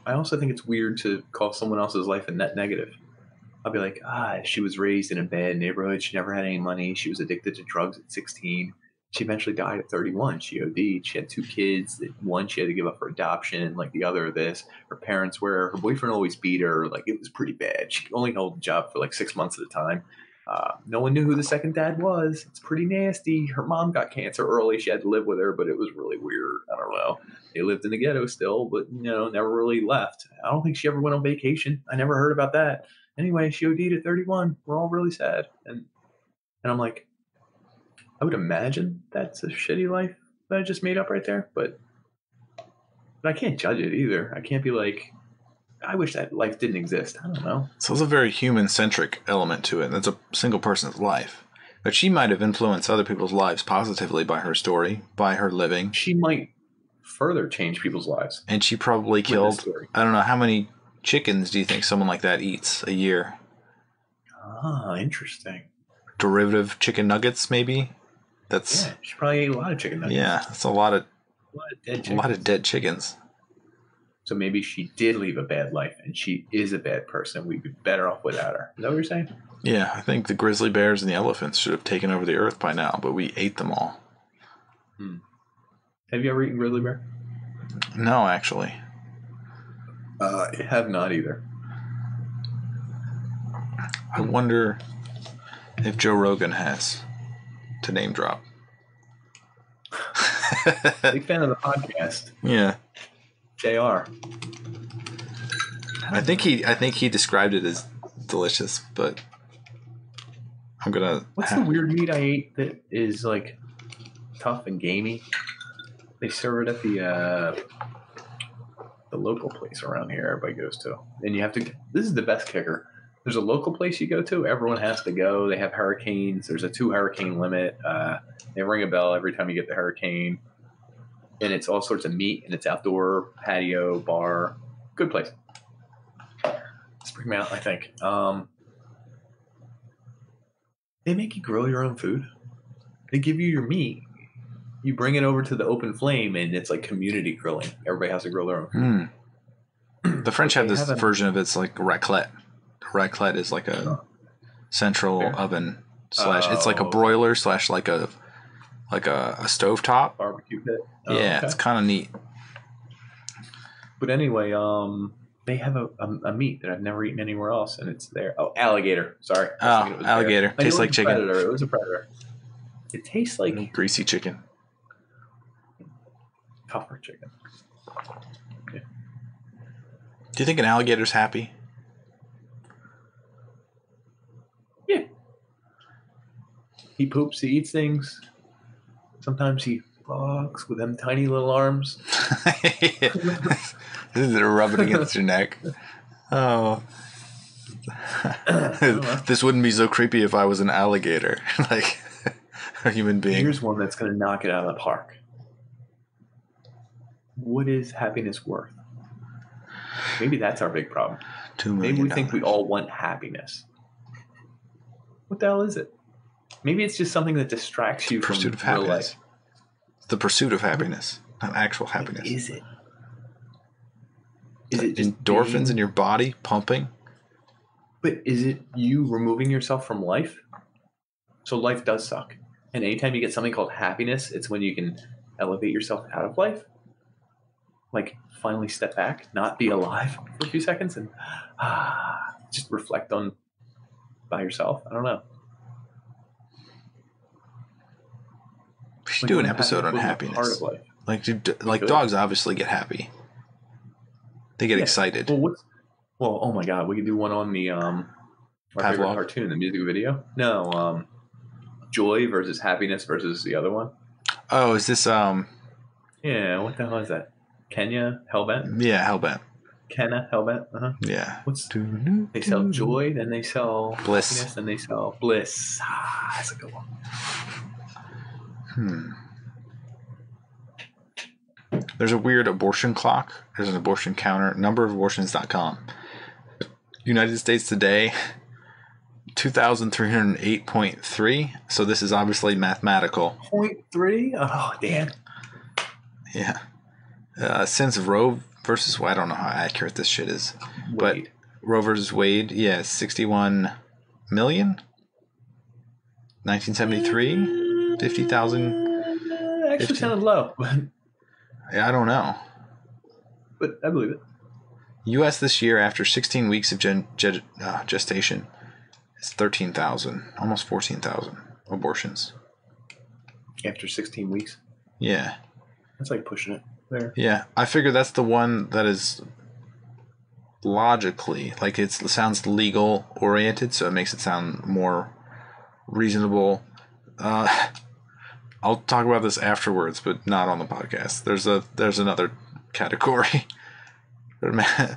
I also think it's weird to call someone else's life a net negative. I'll be like, she was raised in a bad neighborhood. She never had any money. She was addicted to drugs at 16. She eventually died at 31. She OD'd. She had 2 kids. One she had to give up for adoption, like the other this. Her parents were. Her boyfriend always beat her. Like, it was pretty bad. She only held a job for like 6 months at a time. No one knew who the second dad was. It's pretty nasty. Her mom got cancer early. She had to live with her, but it was really weird. I don't know. They lived in the ghetto still, but, never really left. I don't think she ever went on vacation. I never heard about that. Anyway, she OD'd at 31. We're all really sad. And I'm like, I would imagine that's a shitty life that I just made up right there. But I can't judge it either. I can't be like, I wish that life didn't exist. I don't know. So there's a very human-centric element to it. That's a single person's life. But she might have influenced other people's lives positively by her story, by her living. She might further change people's lives. And she probably killed, I don't know, how many chickens do you think someone like that eats a year? Interesting. Derivative chicken nuggets, maybe? She probably ate a lot of chicken nuggets. Yeah, that's a lot of dead chickens. So maybe she did leave a bad life, and she is a bad person. We'd be better off without her. Is that what you're saying? Yeah, I think the grizzly bears and the elephants should have taken over the earth by now, but we ate them all. Have you ever eaten grizzly bear? No, actually. I have not either. I wonder if Joe Rogan has, to name drop. Big fan of the podcast. Yeah. JR. I think he described it as delicious, but I'm gonna. What's the weird meat I ate that is like tough and gamey? They serve it at the local place around here everybody goes to, and you have to. This is the best kicker. There's a local place you go to. Everyone has to go. They have hurricanes. There's a 2 hurricane limit. They ring a bell every time you get the hurricane. And it's all sorts of meat, and it's outdoor, patio, bar. Good place. Spring Mountain, I think. They make you grill your own food. They give you your meat. You bring it over to the open flame, and it's like community grilling. Everybody has to grill their own food. The French have this version of it's like raclette. Raclette is like a central oven slash. It's like a broiler slash like a stovetop barbecue pit. Yeah, okay. It's kind of neat. But anyway, they have a meat that I've never eaten anywhere else, and it's there. Oh, alligator. Sorry. Alligator. Tastes like chicken. Predator. It was a predator. It tastes like greasy chicken. Tougher chicken. Yeah. Do you think an alligator's happy? Yeah. He poops. He eats things. Sometimes he fucks with them tiny little arms. This is rubbing against your neck. Oh. This wouldn't be so creepy if I was an alligator. Like a human being. Here's one that's going to knock it out of the park. What is happiness worth? Maybe that's our big problem. Maybe we think we all want happiness. What the hell is it? Maybe it's just something that distracts you from real life. The pursuit of happiness, not actual happiness. What is it? Is it just endorphins in your body pumping? But is it you removing yourself from life? So life does suck. And anytime you get something called happiness, it's when you can elevate yourself out of life. Like finally step back, not be alive for a few seconds and just reflect on by yourself. I don't know. We should do an episode on happiness. Part of life. Like dogs obviously get happy. They get excited. Well, oh my God, we could do one on the our favorite cartoon, the music video. No, joy versus happiness versus the other one. Oh, is this Yeah, what the hell is that? Kenya Hellbent? Yeah, Hellbent. Kenna helmet. Yeah. They sell joy, then they sell bliss, happiness, then they sell bliss. That's a good one. There's a weird abortion clock. There's an abortion counter. Numberofabortions.com. United States today, 2,308.3. So this is obviously mathematical. 0.3? Oh, damn. Yeah. Since Roe versus Wade, I don't know how accurate this shit is. Wade. But Roe versus Wade, 61 million? 1973? 50,000? Actually sounded low. Yeah, I don't know. But I believe it. U.S. this year, after 16 weeks of gestation, is 13,000, almost 14,000 abortions. After 16 weeks? Yeah. That's like pushing it there. Yeah, I figure that's the one that is logically, like it sounds legal oriented, so it makes it sound more reasonable. I'll talk about this afterwards, but not on the podcast. There's another category. I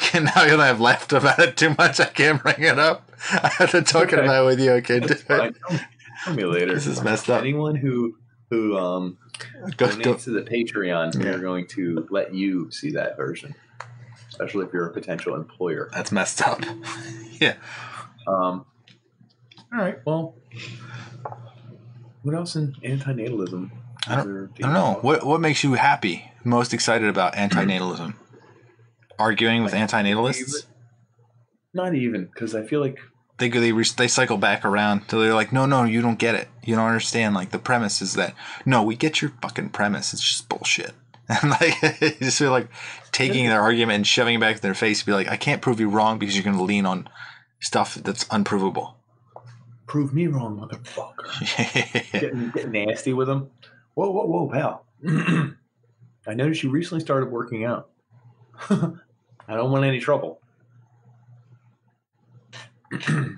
can't, now that I've laughed about it too much, I can't bring it up. I have to talk about it with you. I can't do it. Tell me later. This is messed up. Anyone who donates to the Patreon, we're going to let you see that version, especially if you're a potential employer. That's messed up. Yeah. All right. Well, what else in antinatalism? I don't know. What makes you happy? Most excited about antinatalism? Arguing with antinatalists? Not even, because I feel like they cycle back around till they're like, no, you don't get it. You don't understand. Like the premise is that no, we get your fucking premise. It's just bullshit. And like you just feel like taking their argument and shoving it back in their face and be like, I can't prove you wrong because you're going to lean on stuff that's unprovable. Prove me wrong, motherfucker. Getting nasty with them. Whoa, pal. I noticed you recently started working out. I don't want any trouble. I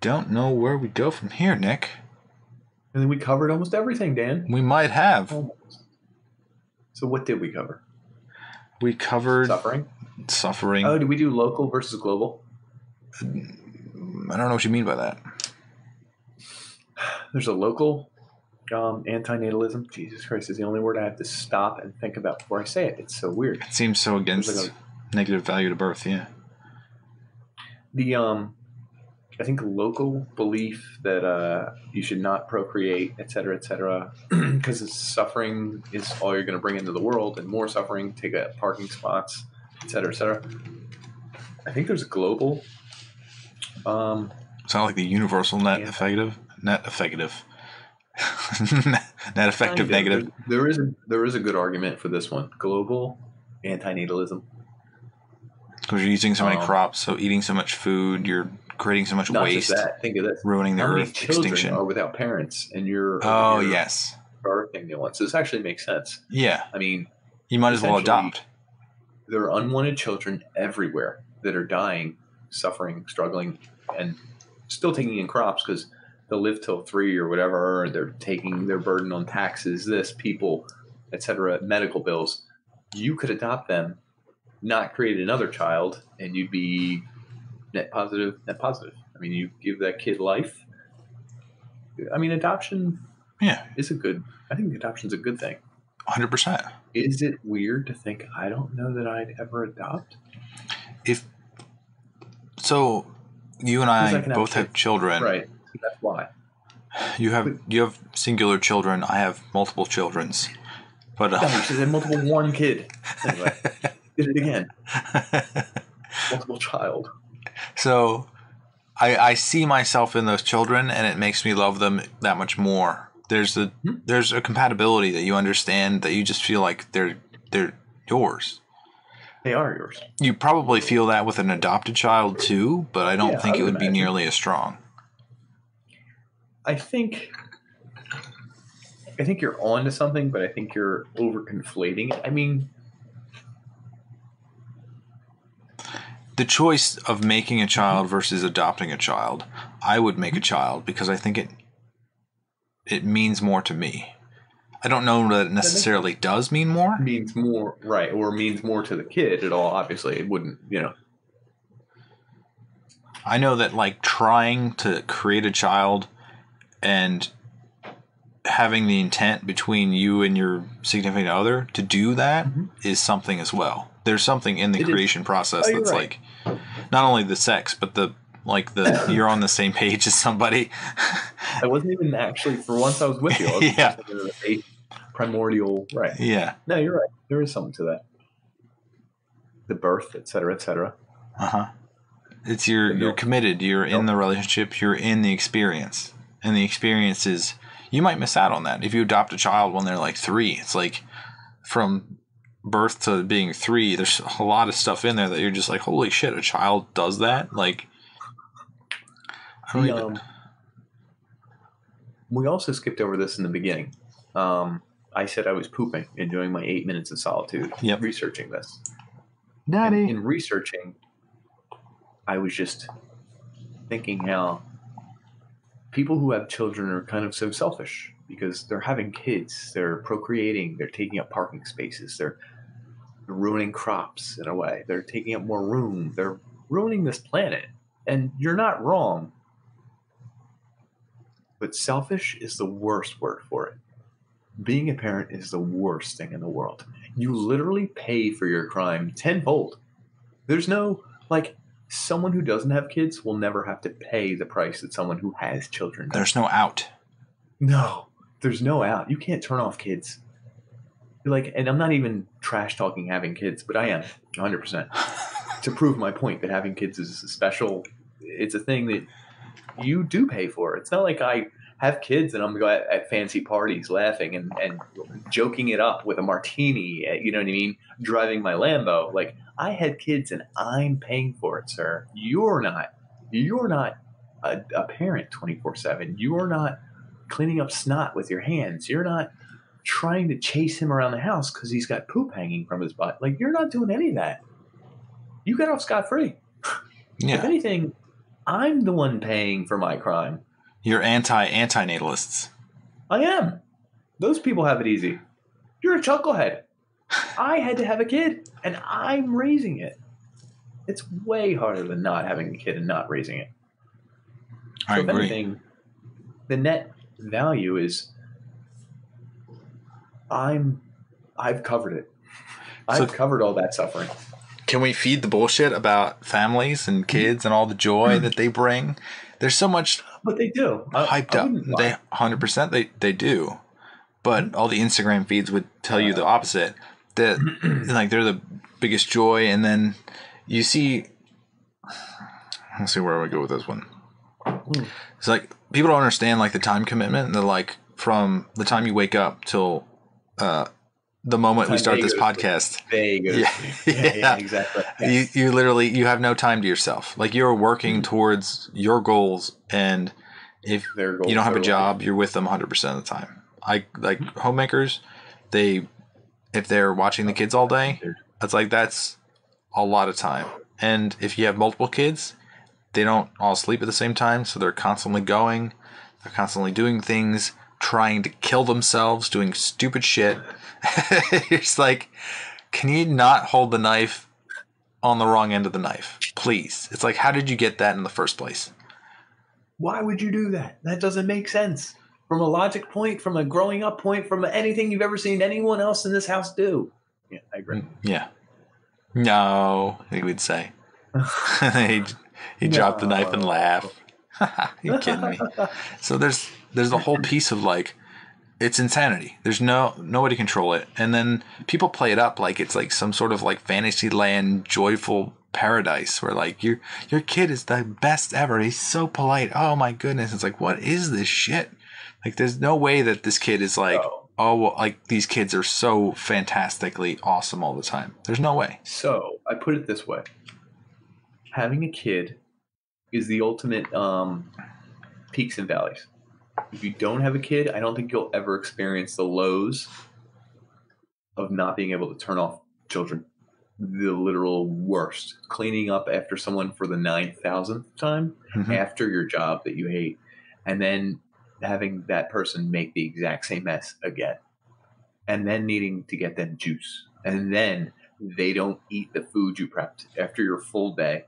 don't know where we go from here, Nick. And then we covered almost everything, Dan. We might have. Almost. So what did we cover? We covered suffering. Oh, did we do local versus global? I don't know what you mean by that. There's a local antinatalism. Jesus Christ, is the only word I have to stop and think about before I say it. It's so weird. It seems so against negative value to birth, yeah. The I think local belief that you should not procreate, et cetera, because suffering is all you're going to bring into the world, and more suffering, take up parking spots, et cetera, et cetera. I think there's a global. It's not like the universal net effective negative. There is a good argument for this one. Global antinatalism. Because you're using so many crops, so eating so much food, you're creating so much waste. Just that. Think of this. Ruining the earth. How many children extinction are without parents, and you're yes, birthing new ones? So this actually makes sense. Yeah, I mean, you might as well adopt. There are unwanted children everywhere that are dying, suffering, struggling, and still taking in crops because they'll live till 3 or whatever. Or they're taking their burden on taxes, people, etc., medical bills. You could adopt them, not create another child, and you'd be net positive. I mean, you give that kid life. I mean, adoption is I think adoption's a good thing. 100%. Is it weird to think, I don't know that I'd ever adopt? So you and I both have children. Right. That's why. You have singular children. I have multiple children's. But no, you should have multiple one kid. Anyway, did it again. Multiple child. So I see myself in those children, and it makes me love them that much more. There's a compatibility that you understand, that you just feel like they're yours. They are yours. You probably feel that with an adopted child too, but I don't think it would be nearly as strong. I think you're on to something, but I think you're over-conflating it. I mean, the choice of making a child versus adopting a child, I would make a child because I think it means more to me. I don't know that it necessarily does mean more. Means more, right, or means more to the kid at all. Obviously, it wouldn't, I know that, like, trying to create a child and having the intent between you and your significant other to do that is something as well. There's something in the creation process that's right. Like, not only the sex, but the you're on the same page as somebody. I wasn't even actually, for once I was with you. I was just thinking of the primordial, right. Yeah. No, you're right. There is something to that. The birth, et cetera, et cetera. Uh-huh. It's you're committed. You're in the relationship. You're in the experience. And the experience is, you might miss out on that. If you adopt a child when they're like 3, it's like from birth to being 3, there's a lot of stuff in there that you're just like, holy shit, a child does that? Like, I don't even... We also skipped over this in the beginning. I said I was pooping and doing my 8 minutes of solitude researching this. Daddy. In researching, I was just thinking how people who have children are kind of so selfish because they're having kids, they're procreating, they're taking up parking spaces, they're ruining crops in a way, they're taking up more room, they're ruining this planet. And you're not wrong, but selfish is the worst word for it. Being a parent is the worst thing in the world. You literally pay for your crime tenfold. There's no, like, someone who doesn't have kids will never have to pay the price that someone who has children does. There's no out. No, there's no out. You can't turn off kids. Like, and I'm not even trash talking having kids, but I am 100% to prove my point that having kids is a special. It's a thing that you do pay for. It's not like I have kids and I'm going at fancy parties laughing and joking it up with a martini. You know what I mean? Driving my Lambo. Like, I had kids and I'm paying for it, sir. You're not a parent 24/7. You're not cleaning up snot with your hands. You're not trying to chase him around the house because he's got poop hanging from his butt. Like, you're not doing any of that. You got off scot-free. Yeah. If anything, I'm the one paying for my crime. You're anti-natalists. I am. Those people have it easy. You're a chucklehead. I had to have a kid, and I'm raising it. It's way harder than not having a kid and not raising it. I agree. If anything, the net value is I've covered it. I've covered all that suffering. Can we feed the bullshit about families and kids and all the joy that they bring? There's so much, but they do hyped up. They 100% they do, but all the Instagram feeds would tell you the opposite. That like they're the biggest joy, and then you see. Let's see where we go with this one. It's like people don't understand like the time commitment. And they're like from the time you wake up till the moment we start this podcast. Yeah, exactly. Yes. You literally you have no time to yourself. Like you're working towards your goals, and if you don't have a job, you're with them 100% of the time. I like homemakers. If they're watching the kids all day, that's a lot of time. And if you have multiple kids, they don't all sleep at the same time, so they're constantly going. They're constantly doing things, trying to kill themselves, doing stupid shit. It's like, can you not hold the knife on the wrong end of the knife? Please. It's like, how did you get that in the first place? Why would you do that? That doesn't make sense. From a logic point, from a growing up point, from anything you've ever seen anyone else in this house do. Yeah, I agree. Yeah. No, he would say. He dropped the knife and laughed. You kidding me? So there's the whole piece of like, it's insanity. There's nobody control it. And then people play it up like it's like some sort of like fantasy land joyful paradise where like your kid is the best ever. He's so polite. Oh my goodness. It's like, what is this shit? Like there's no way that this kid is like, oh well, like these kids are so fantastically awesome all the time. There's no way. So I put it this way. Having a kid is the ultimate peaks and valleys. If you don't have a kid, I don't think you'll ever experience the lows of not being able to turn off children. The literal worst. Cleaning up after someone for the 9,000th time after your job that you hate, and then having that person make the exact same mess again. and then needing to get them juice. And then they don't eat the food you prepped after your full day.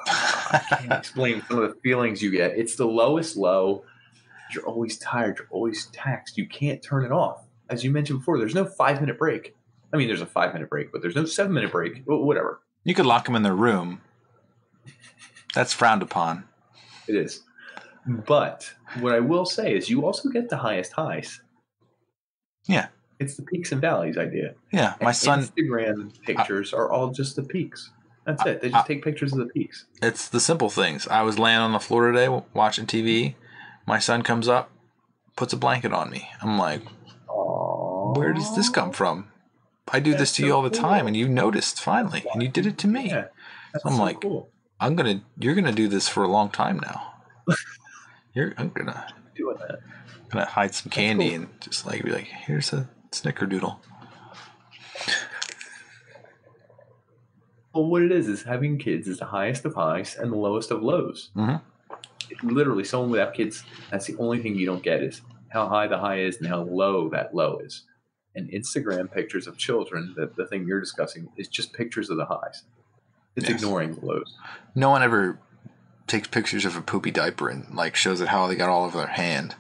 I can't explain some of the feelings you get. It's the lowest low. You're always tired. You're always taxed. You can't turn it off. As you mentioned before, there's no 5-minute break. I mean, there's a 5-minute break, but there's no 7-minute break. Whatever. You could lock them in their room. That's frowned upon. It is. But what I will say is you also get the highest highs. Yeah. It's the peaks and valleys idea. Yeah. My son. Instagram pictures are all just the peaks. That's it. They just take pictures of the peaks. It's the simple things. I was laying on the floor today watching TV. My son comes up, puts a blanket on me. I'm like, aww, where does this come from? I do this to you all the time, and you noticed finally, and you did it to me. Yeah, so I'm like, cool. You're gonna do this for a long time now. I'm gonna doing that. Gonna hide some candy and just like be like, here's a snickerdoodle. Well, what it is having kids is the highest of highs and the lowest of lows. Mm-hmm. Literally, someone without kids, that's the only thing you don't get is how high the high is and how low that low is. And Instagram pictures of children, the thing you're discussing, is just pictures of the highs. It's ignoring the lows. No one ever takes pictures of a poopy diaper and like shows it how they got all over their hand,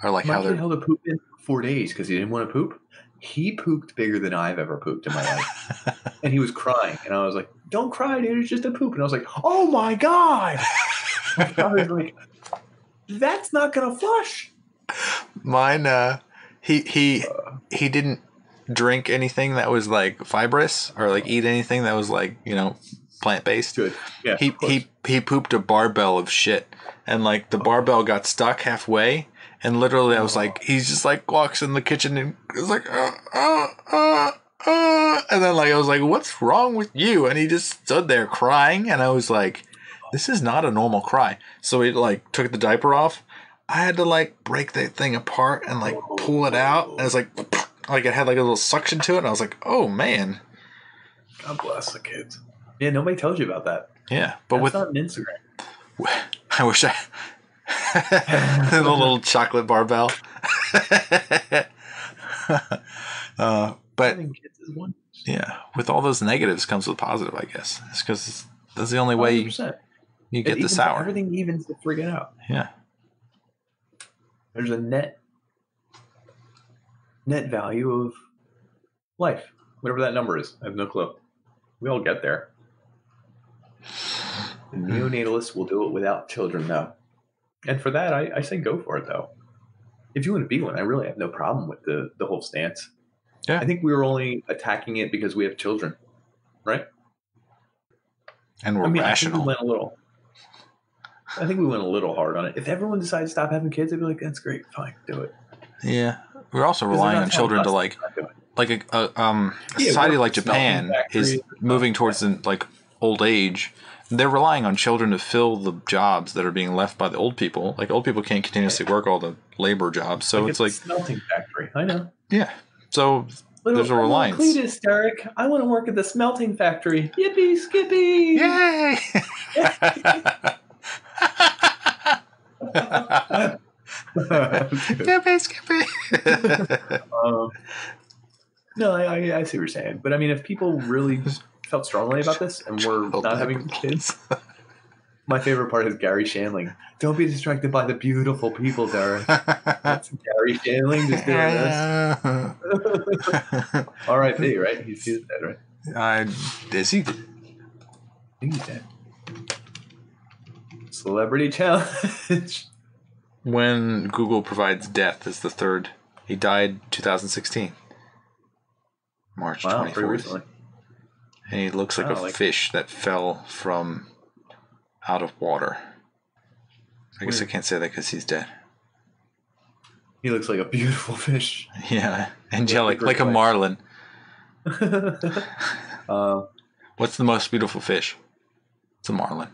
or like how they held a poop in for 4 days because he didn't want to poop. He pooped bigger than I've ever pooped in my life, and he was crying. And I was like, "Don't cry, dude. It's just a poop." And I was like, "Oh my god!" I was like, "That's not gonna flush." Mine, he didn't drink anything that was like fibrous or like eat anything that was like, plant based. Good. Yeah. He pooped a barbell of shit, and like the barbell got stuck halfway, and literally I was like, he's just like walks in the kitchen and is like, and then like I was like, what's wrong with you? And he just stood there crying, and I was like, this is not a normal cry. So he like took the diaper off. I had to like break that thing apart and like pull it out. And it was like it had like a little suction to it. And I was like, oh man. God bless the kids. Yeah, nobody tells you about that. Yeah, but that's not an Instagram. I wish I the little chocolate barbell. But yeah, with all those negatives comes with positive, I guess. It's because that's the only way you get the sour. Everything evens the friggin' out. Yeah. There's a net value of life, whatever that number is. I have no clue. We all get there. The neonatalists will do it without children, though. And for that, I say go for it, though. If you want to be one, I really have no problem with the whole stance. Yeah. I think we were only attacking it because we have children, right? And we're rational. I think we went a little hard on it. If everyone decided to stop having kids, I'd be like, that's great, fine, do it. Yeah. We're also relying on children to like a society like Japan is moving towards the old age. They're relying on children to fill the jobs that are being left by the old people. Like old people can't continuously work all the labor jobs. So it's like a smelting factory. I know. Yeah. So there's a reliance. Cletus, Derek, I want to work at the smelting factory. Yippee, Skippy! Yay! Skippy. No, I see what you're saying. But I mean, if people really felt strongly about this and we're not having kids, my favorite part is Gary Shandling. Don't be distracted by the beautiful people, Derek. That's Gary Shandling just doing this. R.I.P., right? He's dead, right? Is he? I think he's dead. Celebrity challenge. When Google provides death as the third, he died 2016. March 24th. Pretty recently. And he looks like a fish that fell from out of water. I guess I can't say that because he's dead. He looks like a beautiful fish. Yeah, angelic, like a marlin. What's the most beautiful fish? It's a marlin.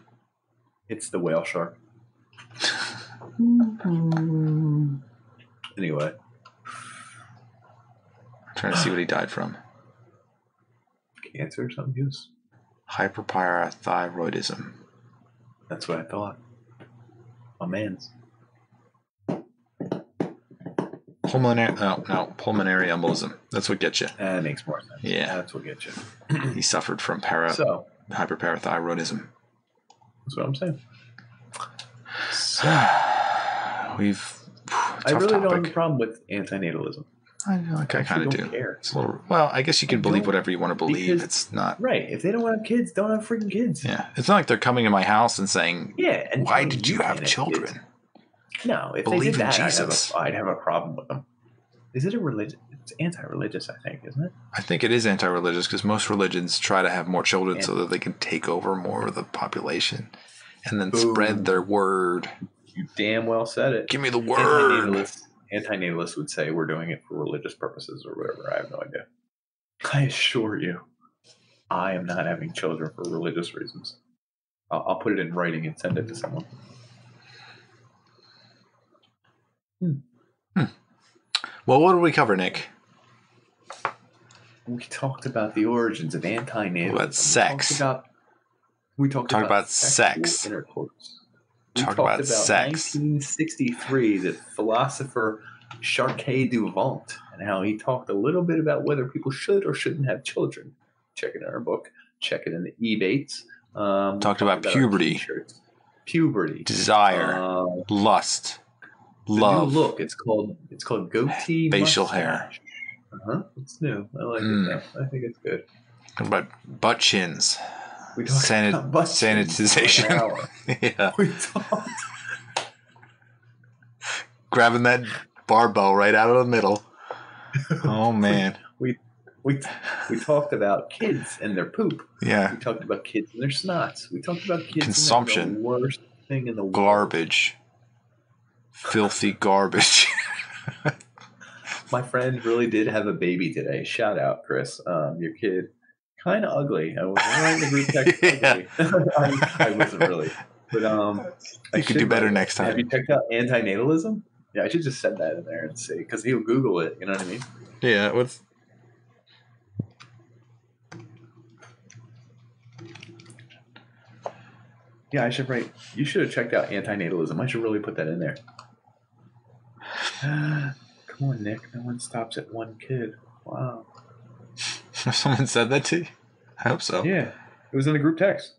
It's the whale shark. Anyway. I'm trying to see what he died from. Cancer or something? Use hyperparathyroidism. That's what I thought. My man's. pulmonary embolism. That's what gets you. That makes more sense. Yeah. That's what gets you. He suffered from hyperparathyroidism. That's what I'm saying. So, I really don't have a problem with antinatalism. I kind of do. Care. It's a little, well, I guess you can believe whatever you want to believe. It's not right. If they don't want to have kids, don't have freaking kids. Yeah, it's not like they're coming to my house and saying, "Yeah, and why did you have children?" Kids. No, if believe they did that, Jesus. I'd have a problem with them. Is it a religion? It's anti-religious, I think, isn't it? I think it is anti-religious because most religions try to have more children so that they can take over more of the population and then spread their word. You damn well said it. Give me the word. Anti-natalists would say we're doing it for religious purposes or whatever. I have no idea. I assure you, I am not having children for religious reasons. I'll put it in writing and send it to someone. Well, what did we cover, Nick? We talked about the origins of anti-natalism. About sex. We talked about sex. Intercourse. We talked about sex. 1963, the philosopher Charcot Duvant, and how he talked a little bit about whether people should or shouldn't have children. Check it in our book. Check it in the Ebates. Talked about puberty. Puberty. Desire. Lust. Love. New look. It's called goatee. Facial mustache. hair. It's new. I like it. Though. I think it's good. What about butt chins? We talked about butt sanitization. Yeah. We talked. Grabbing that barbell right out of the middle. Oh man. We talked about kids and their poop. Yeah. We talked about kids and their snots. We talked about kids consumption. And the worst thing in the world. Garbage. Filthy garbage. My friend really did have a baby today. Shout out, Chris. Your kid, kind of ugly. I was in the group text. I wasn't really, but you could do better next time. Have you checked out antinatalism? Yeah, I should just send that in there and see because he'll Google it. You know what I mean? Yeah. What's Yeah, I should write. You should have checked out antinatalism. I should really put that in there. Come on, Nick. No one stops at one kid. Wow. Someone said that to you? I hope so. Yeah. It was in the group text.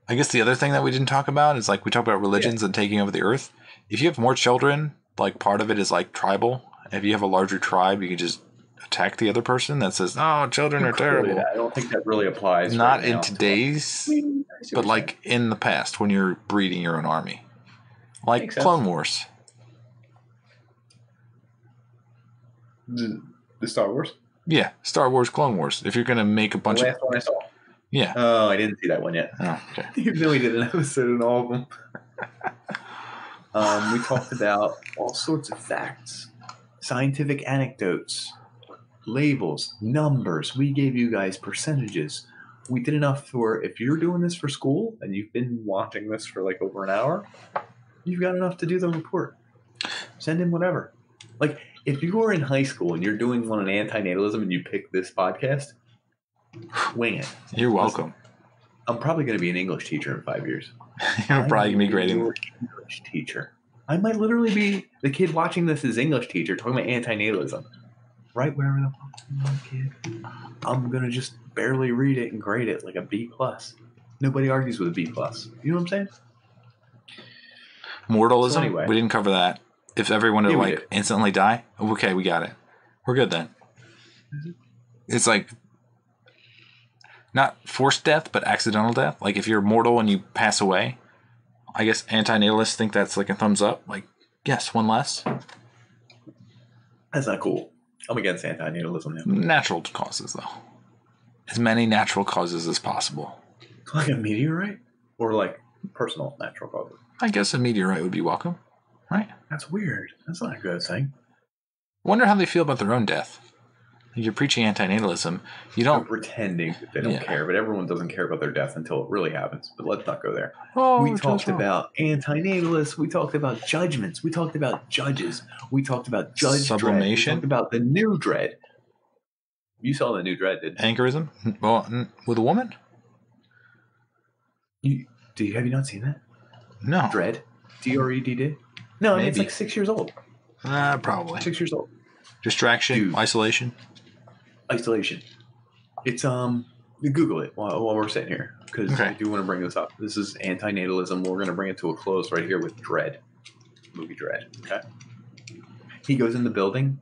I guess the other thing that we didn't talk about is like we talked about religions and taking over the earth. If you have more children, like part of it is like tribal. If you have a larger tribe, you can just attack the other person that says, "Oh, children are terrible." I don't think that really applies. Not in today's, but like in the past when you're breeding your own army. Like Clone Wars. The Star Wars? Yeah, Star Wars, Clone Wars. If you're going to make a bunch the last one I saw. Yeah. Oh, I didn't see that one yet. Oh, okay. Even though we did an episode on all of them. We talked about all sorts of facts, scientific anecdotes, labels, numbers. We gave you guys percentages. We did enough for, if you're doing this for school and you've been watching this for like over an hour, you've got enough to do the report. Send in whatever. Like, if you are in high school and you're doing one on antinatalism and you pick this podcast, wing it. You're welcome. I'm probably going to be an English teacher in 5 years. You're probably going to be grading. English teacher. I might literally be the kid watching this as English teacher talking about antinatalism. Right wherever the fuck you want, kid. I'm going to just barely read it and grade it like a B+. Nobody argues with a B+. You know what I'm saying? Mortalism? So anyway, we didn't cover that. If everyone would like instantly die? Okay, we got it. We're good then. It's like not forced death, but accidental death. Like if you're mortal and you pass away, I guess antinatalists think that's like a thumbs up. Like, yes, one less. That's not cool. I'm against antinatalism now. Natural causes, though. As many natural causes as possible. Like a meteorite? Or like personal natural causes? I guess a meteorite would be welcome. Right? That's weird. That's not a good thing. Wonder how they feel about their own death. You're preaching antinatalism. You don't... They're pretending that they don't care, but everyone doesn't care about their death until it really happens. But let's not go there. We talked about antinatalists. We talked about judgments. We talked about judges. We talked about judge sublimation. We talked about the new dread. You saw the new dread, didn't you? Anchorism? Well, with a woman? Have you not seen that? No. Dread? D-R-E-D-D? No, I mean, it's like 6 years old. Probably. 6 years old. Distraction, Dude. isolation. It's you Google it while we're sitting here because I do want to bring this up. This is anti-natalism. We're going to bring it to a close right here with Dredd, movie Dredd. Okay. He goes in the building.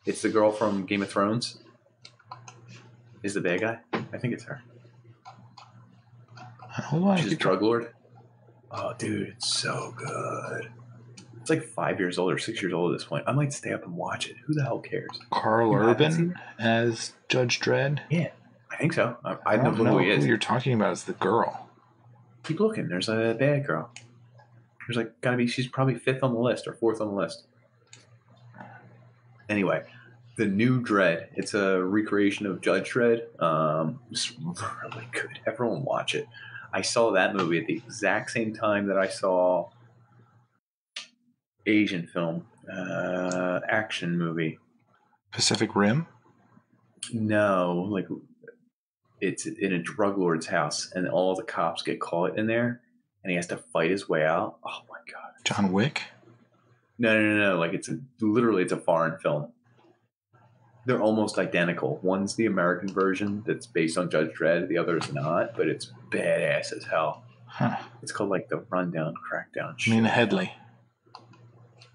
It's the girl from Game of Thrones. Is the bad guy? I think it's her. She's a drug lord. Oh, dude, it's so good. It's like 5 years old or 6 years old at this point. I might stay up and watch it. Who the hell cares? Carl Urban as Judge Dredd? Yeah, I think so. I don't know who he is. Who you're talking about is the girl. Keep looking. There's a bad girl. There's like gotta be. She's probably 5th on the list or 4th on the list. Anyway, the new Dredd. It's a recreation of Judge Dredd. It's really good. Everyone watch it. I saw that movie at the exact same time that I saw Asian film, action movie. Pacific Rim? No, like it's in a drug lord's house, and all the cops get caught in there, and he has to fight his way out. Oh my god! John Wick? No. Like it's a foreign film. They're almost identical. One's the American version that's based on Judge Dredd. The other is not, but it's badass as hell. Huh. It's called like the Rundown, Crackdown. Mina Headley.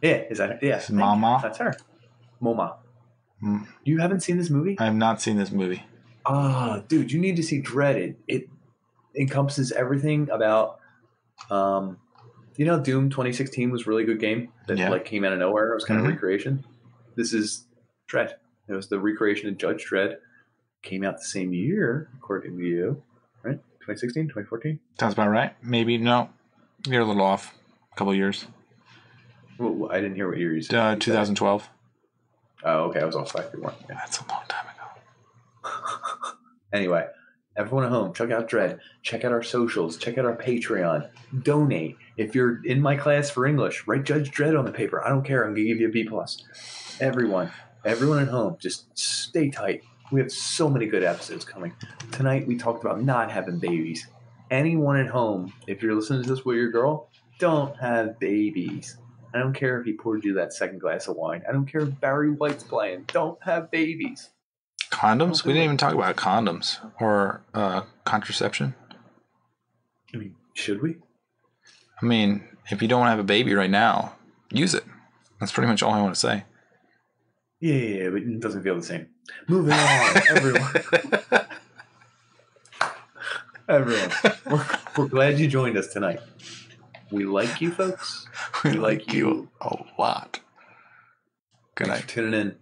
Yeah, is that her? Yeah, Mama? That's her. Moma. You haven't seen this movie? I have not seen this movie. Dude, you need to see Dredd. It encompasses everything about, Doom 2016 was a really good game that came out of nowhere. It was kind of recreation. This is Dredd. It was the recreation of Judge Dredd. Came out the same year, according to you, right? 2016, 2014? Sounds about right. Maybe, no. You're a little off. A couple of years. Well, I didn't hear what year you said. 2012. Oh, okay. I was off by 1. Yeah, that's a long time ago. Anyway, everyone at home, check out Dredd. Check out our socials. Check out our Patreon. Donate. If you're in my class for English, write Judge Dredd on the paper. I don't care. I'm going to give you a B+. Everyone at home, just stay tight. We have so many good episodes coming. Tonight, we talked about not having babies. Anyone at home, if you're listening to this with your girl, don't have babies. I don't care if he poured you that second glass of wine. I don't care if Barry White's playing. Don't have babies. Condoms? We didn't even talk about condoms or contraception. I mean, should we? I mean, if you don't have a baby right now, use it. That's pretty much all I want to say. Yeah, but it doesn't feel the same. Moving on, everyone. Everyone, we're glad you joined us tonight. We like you, folks. We like you a lot. Good night. Thanks for tuning in.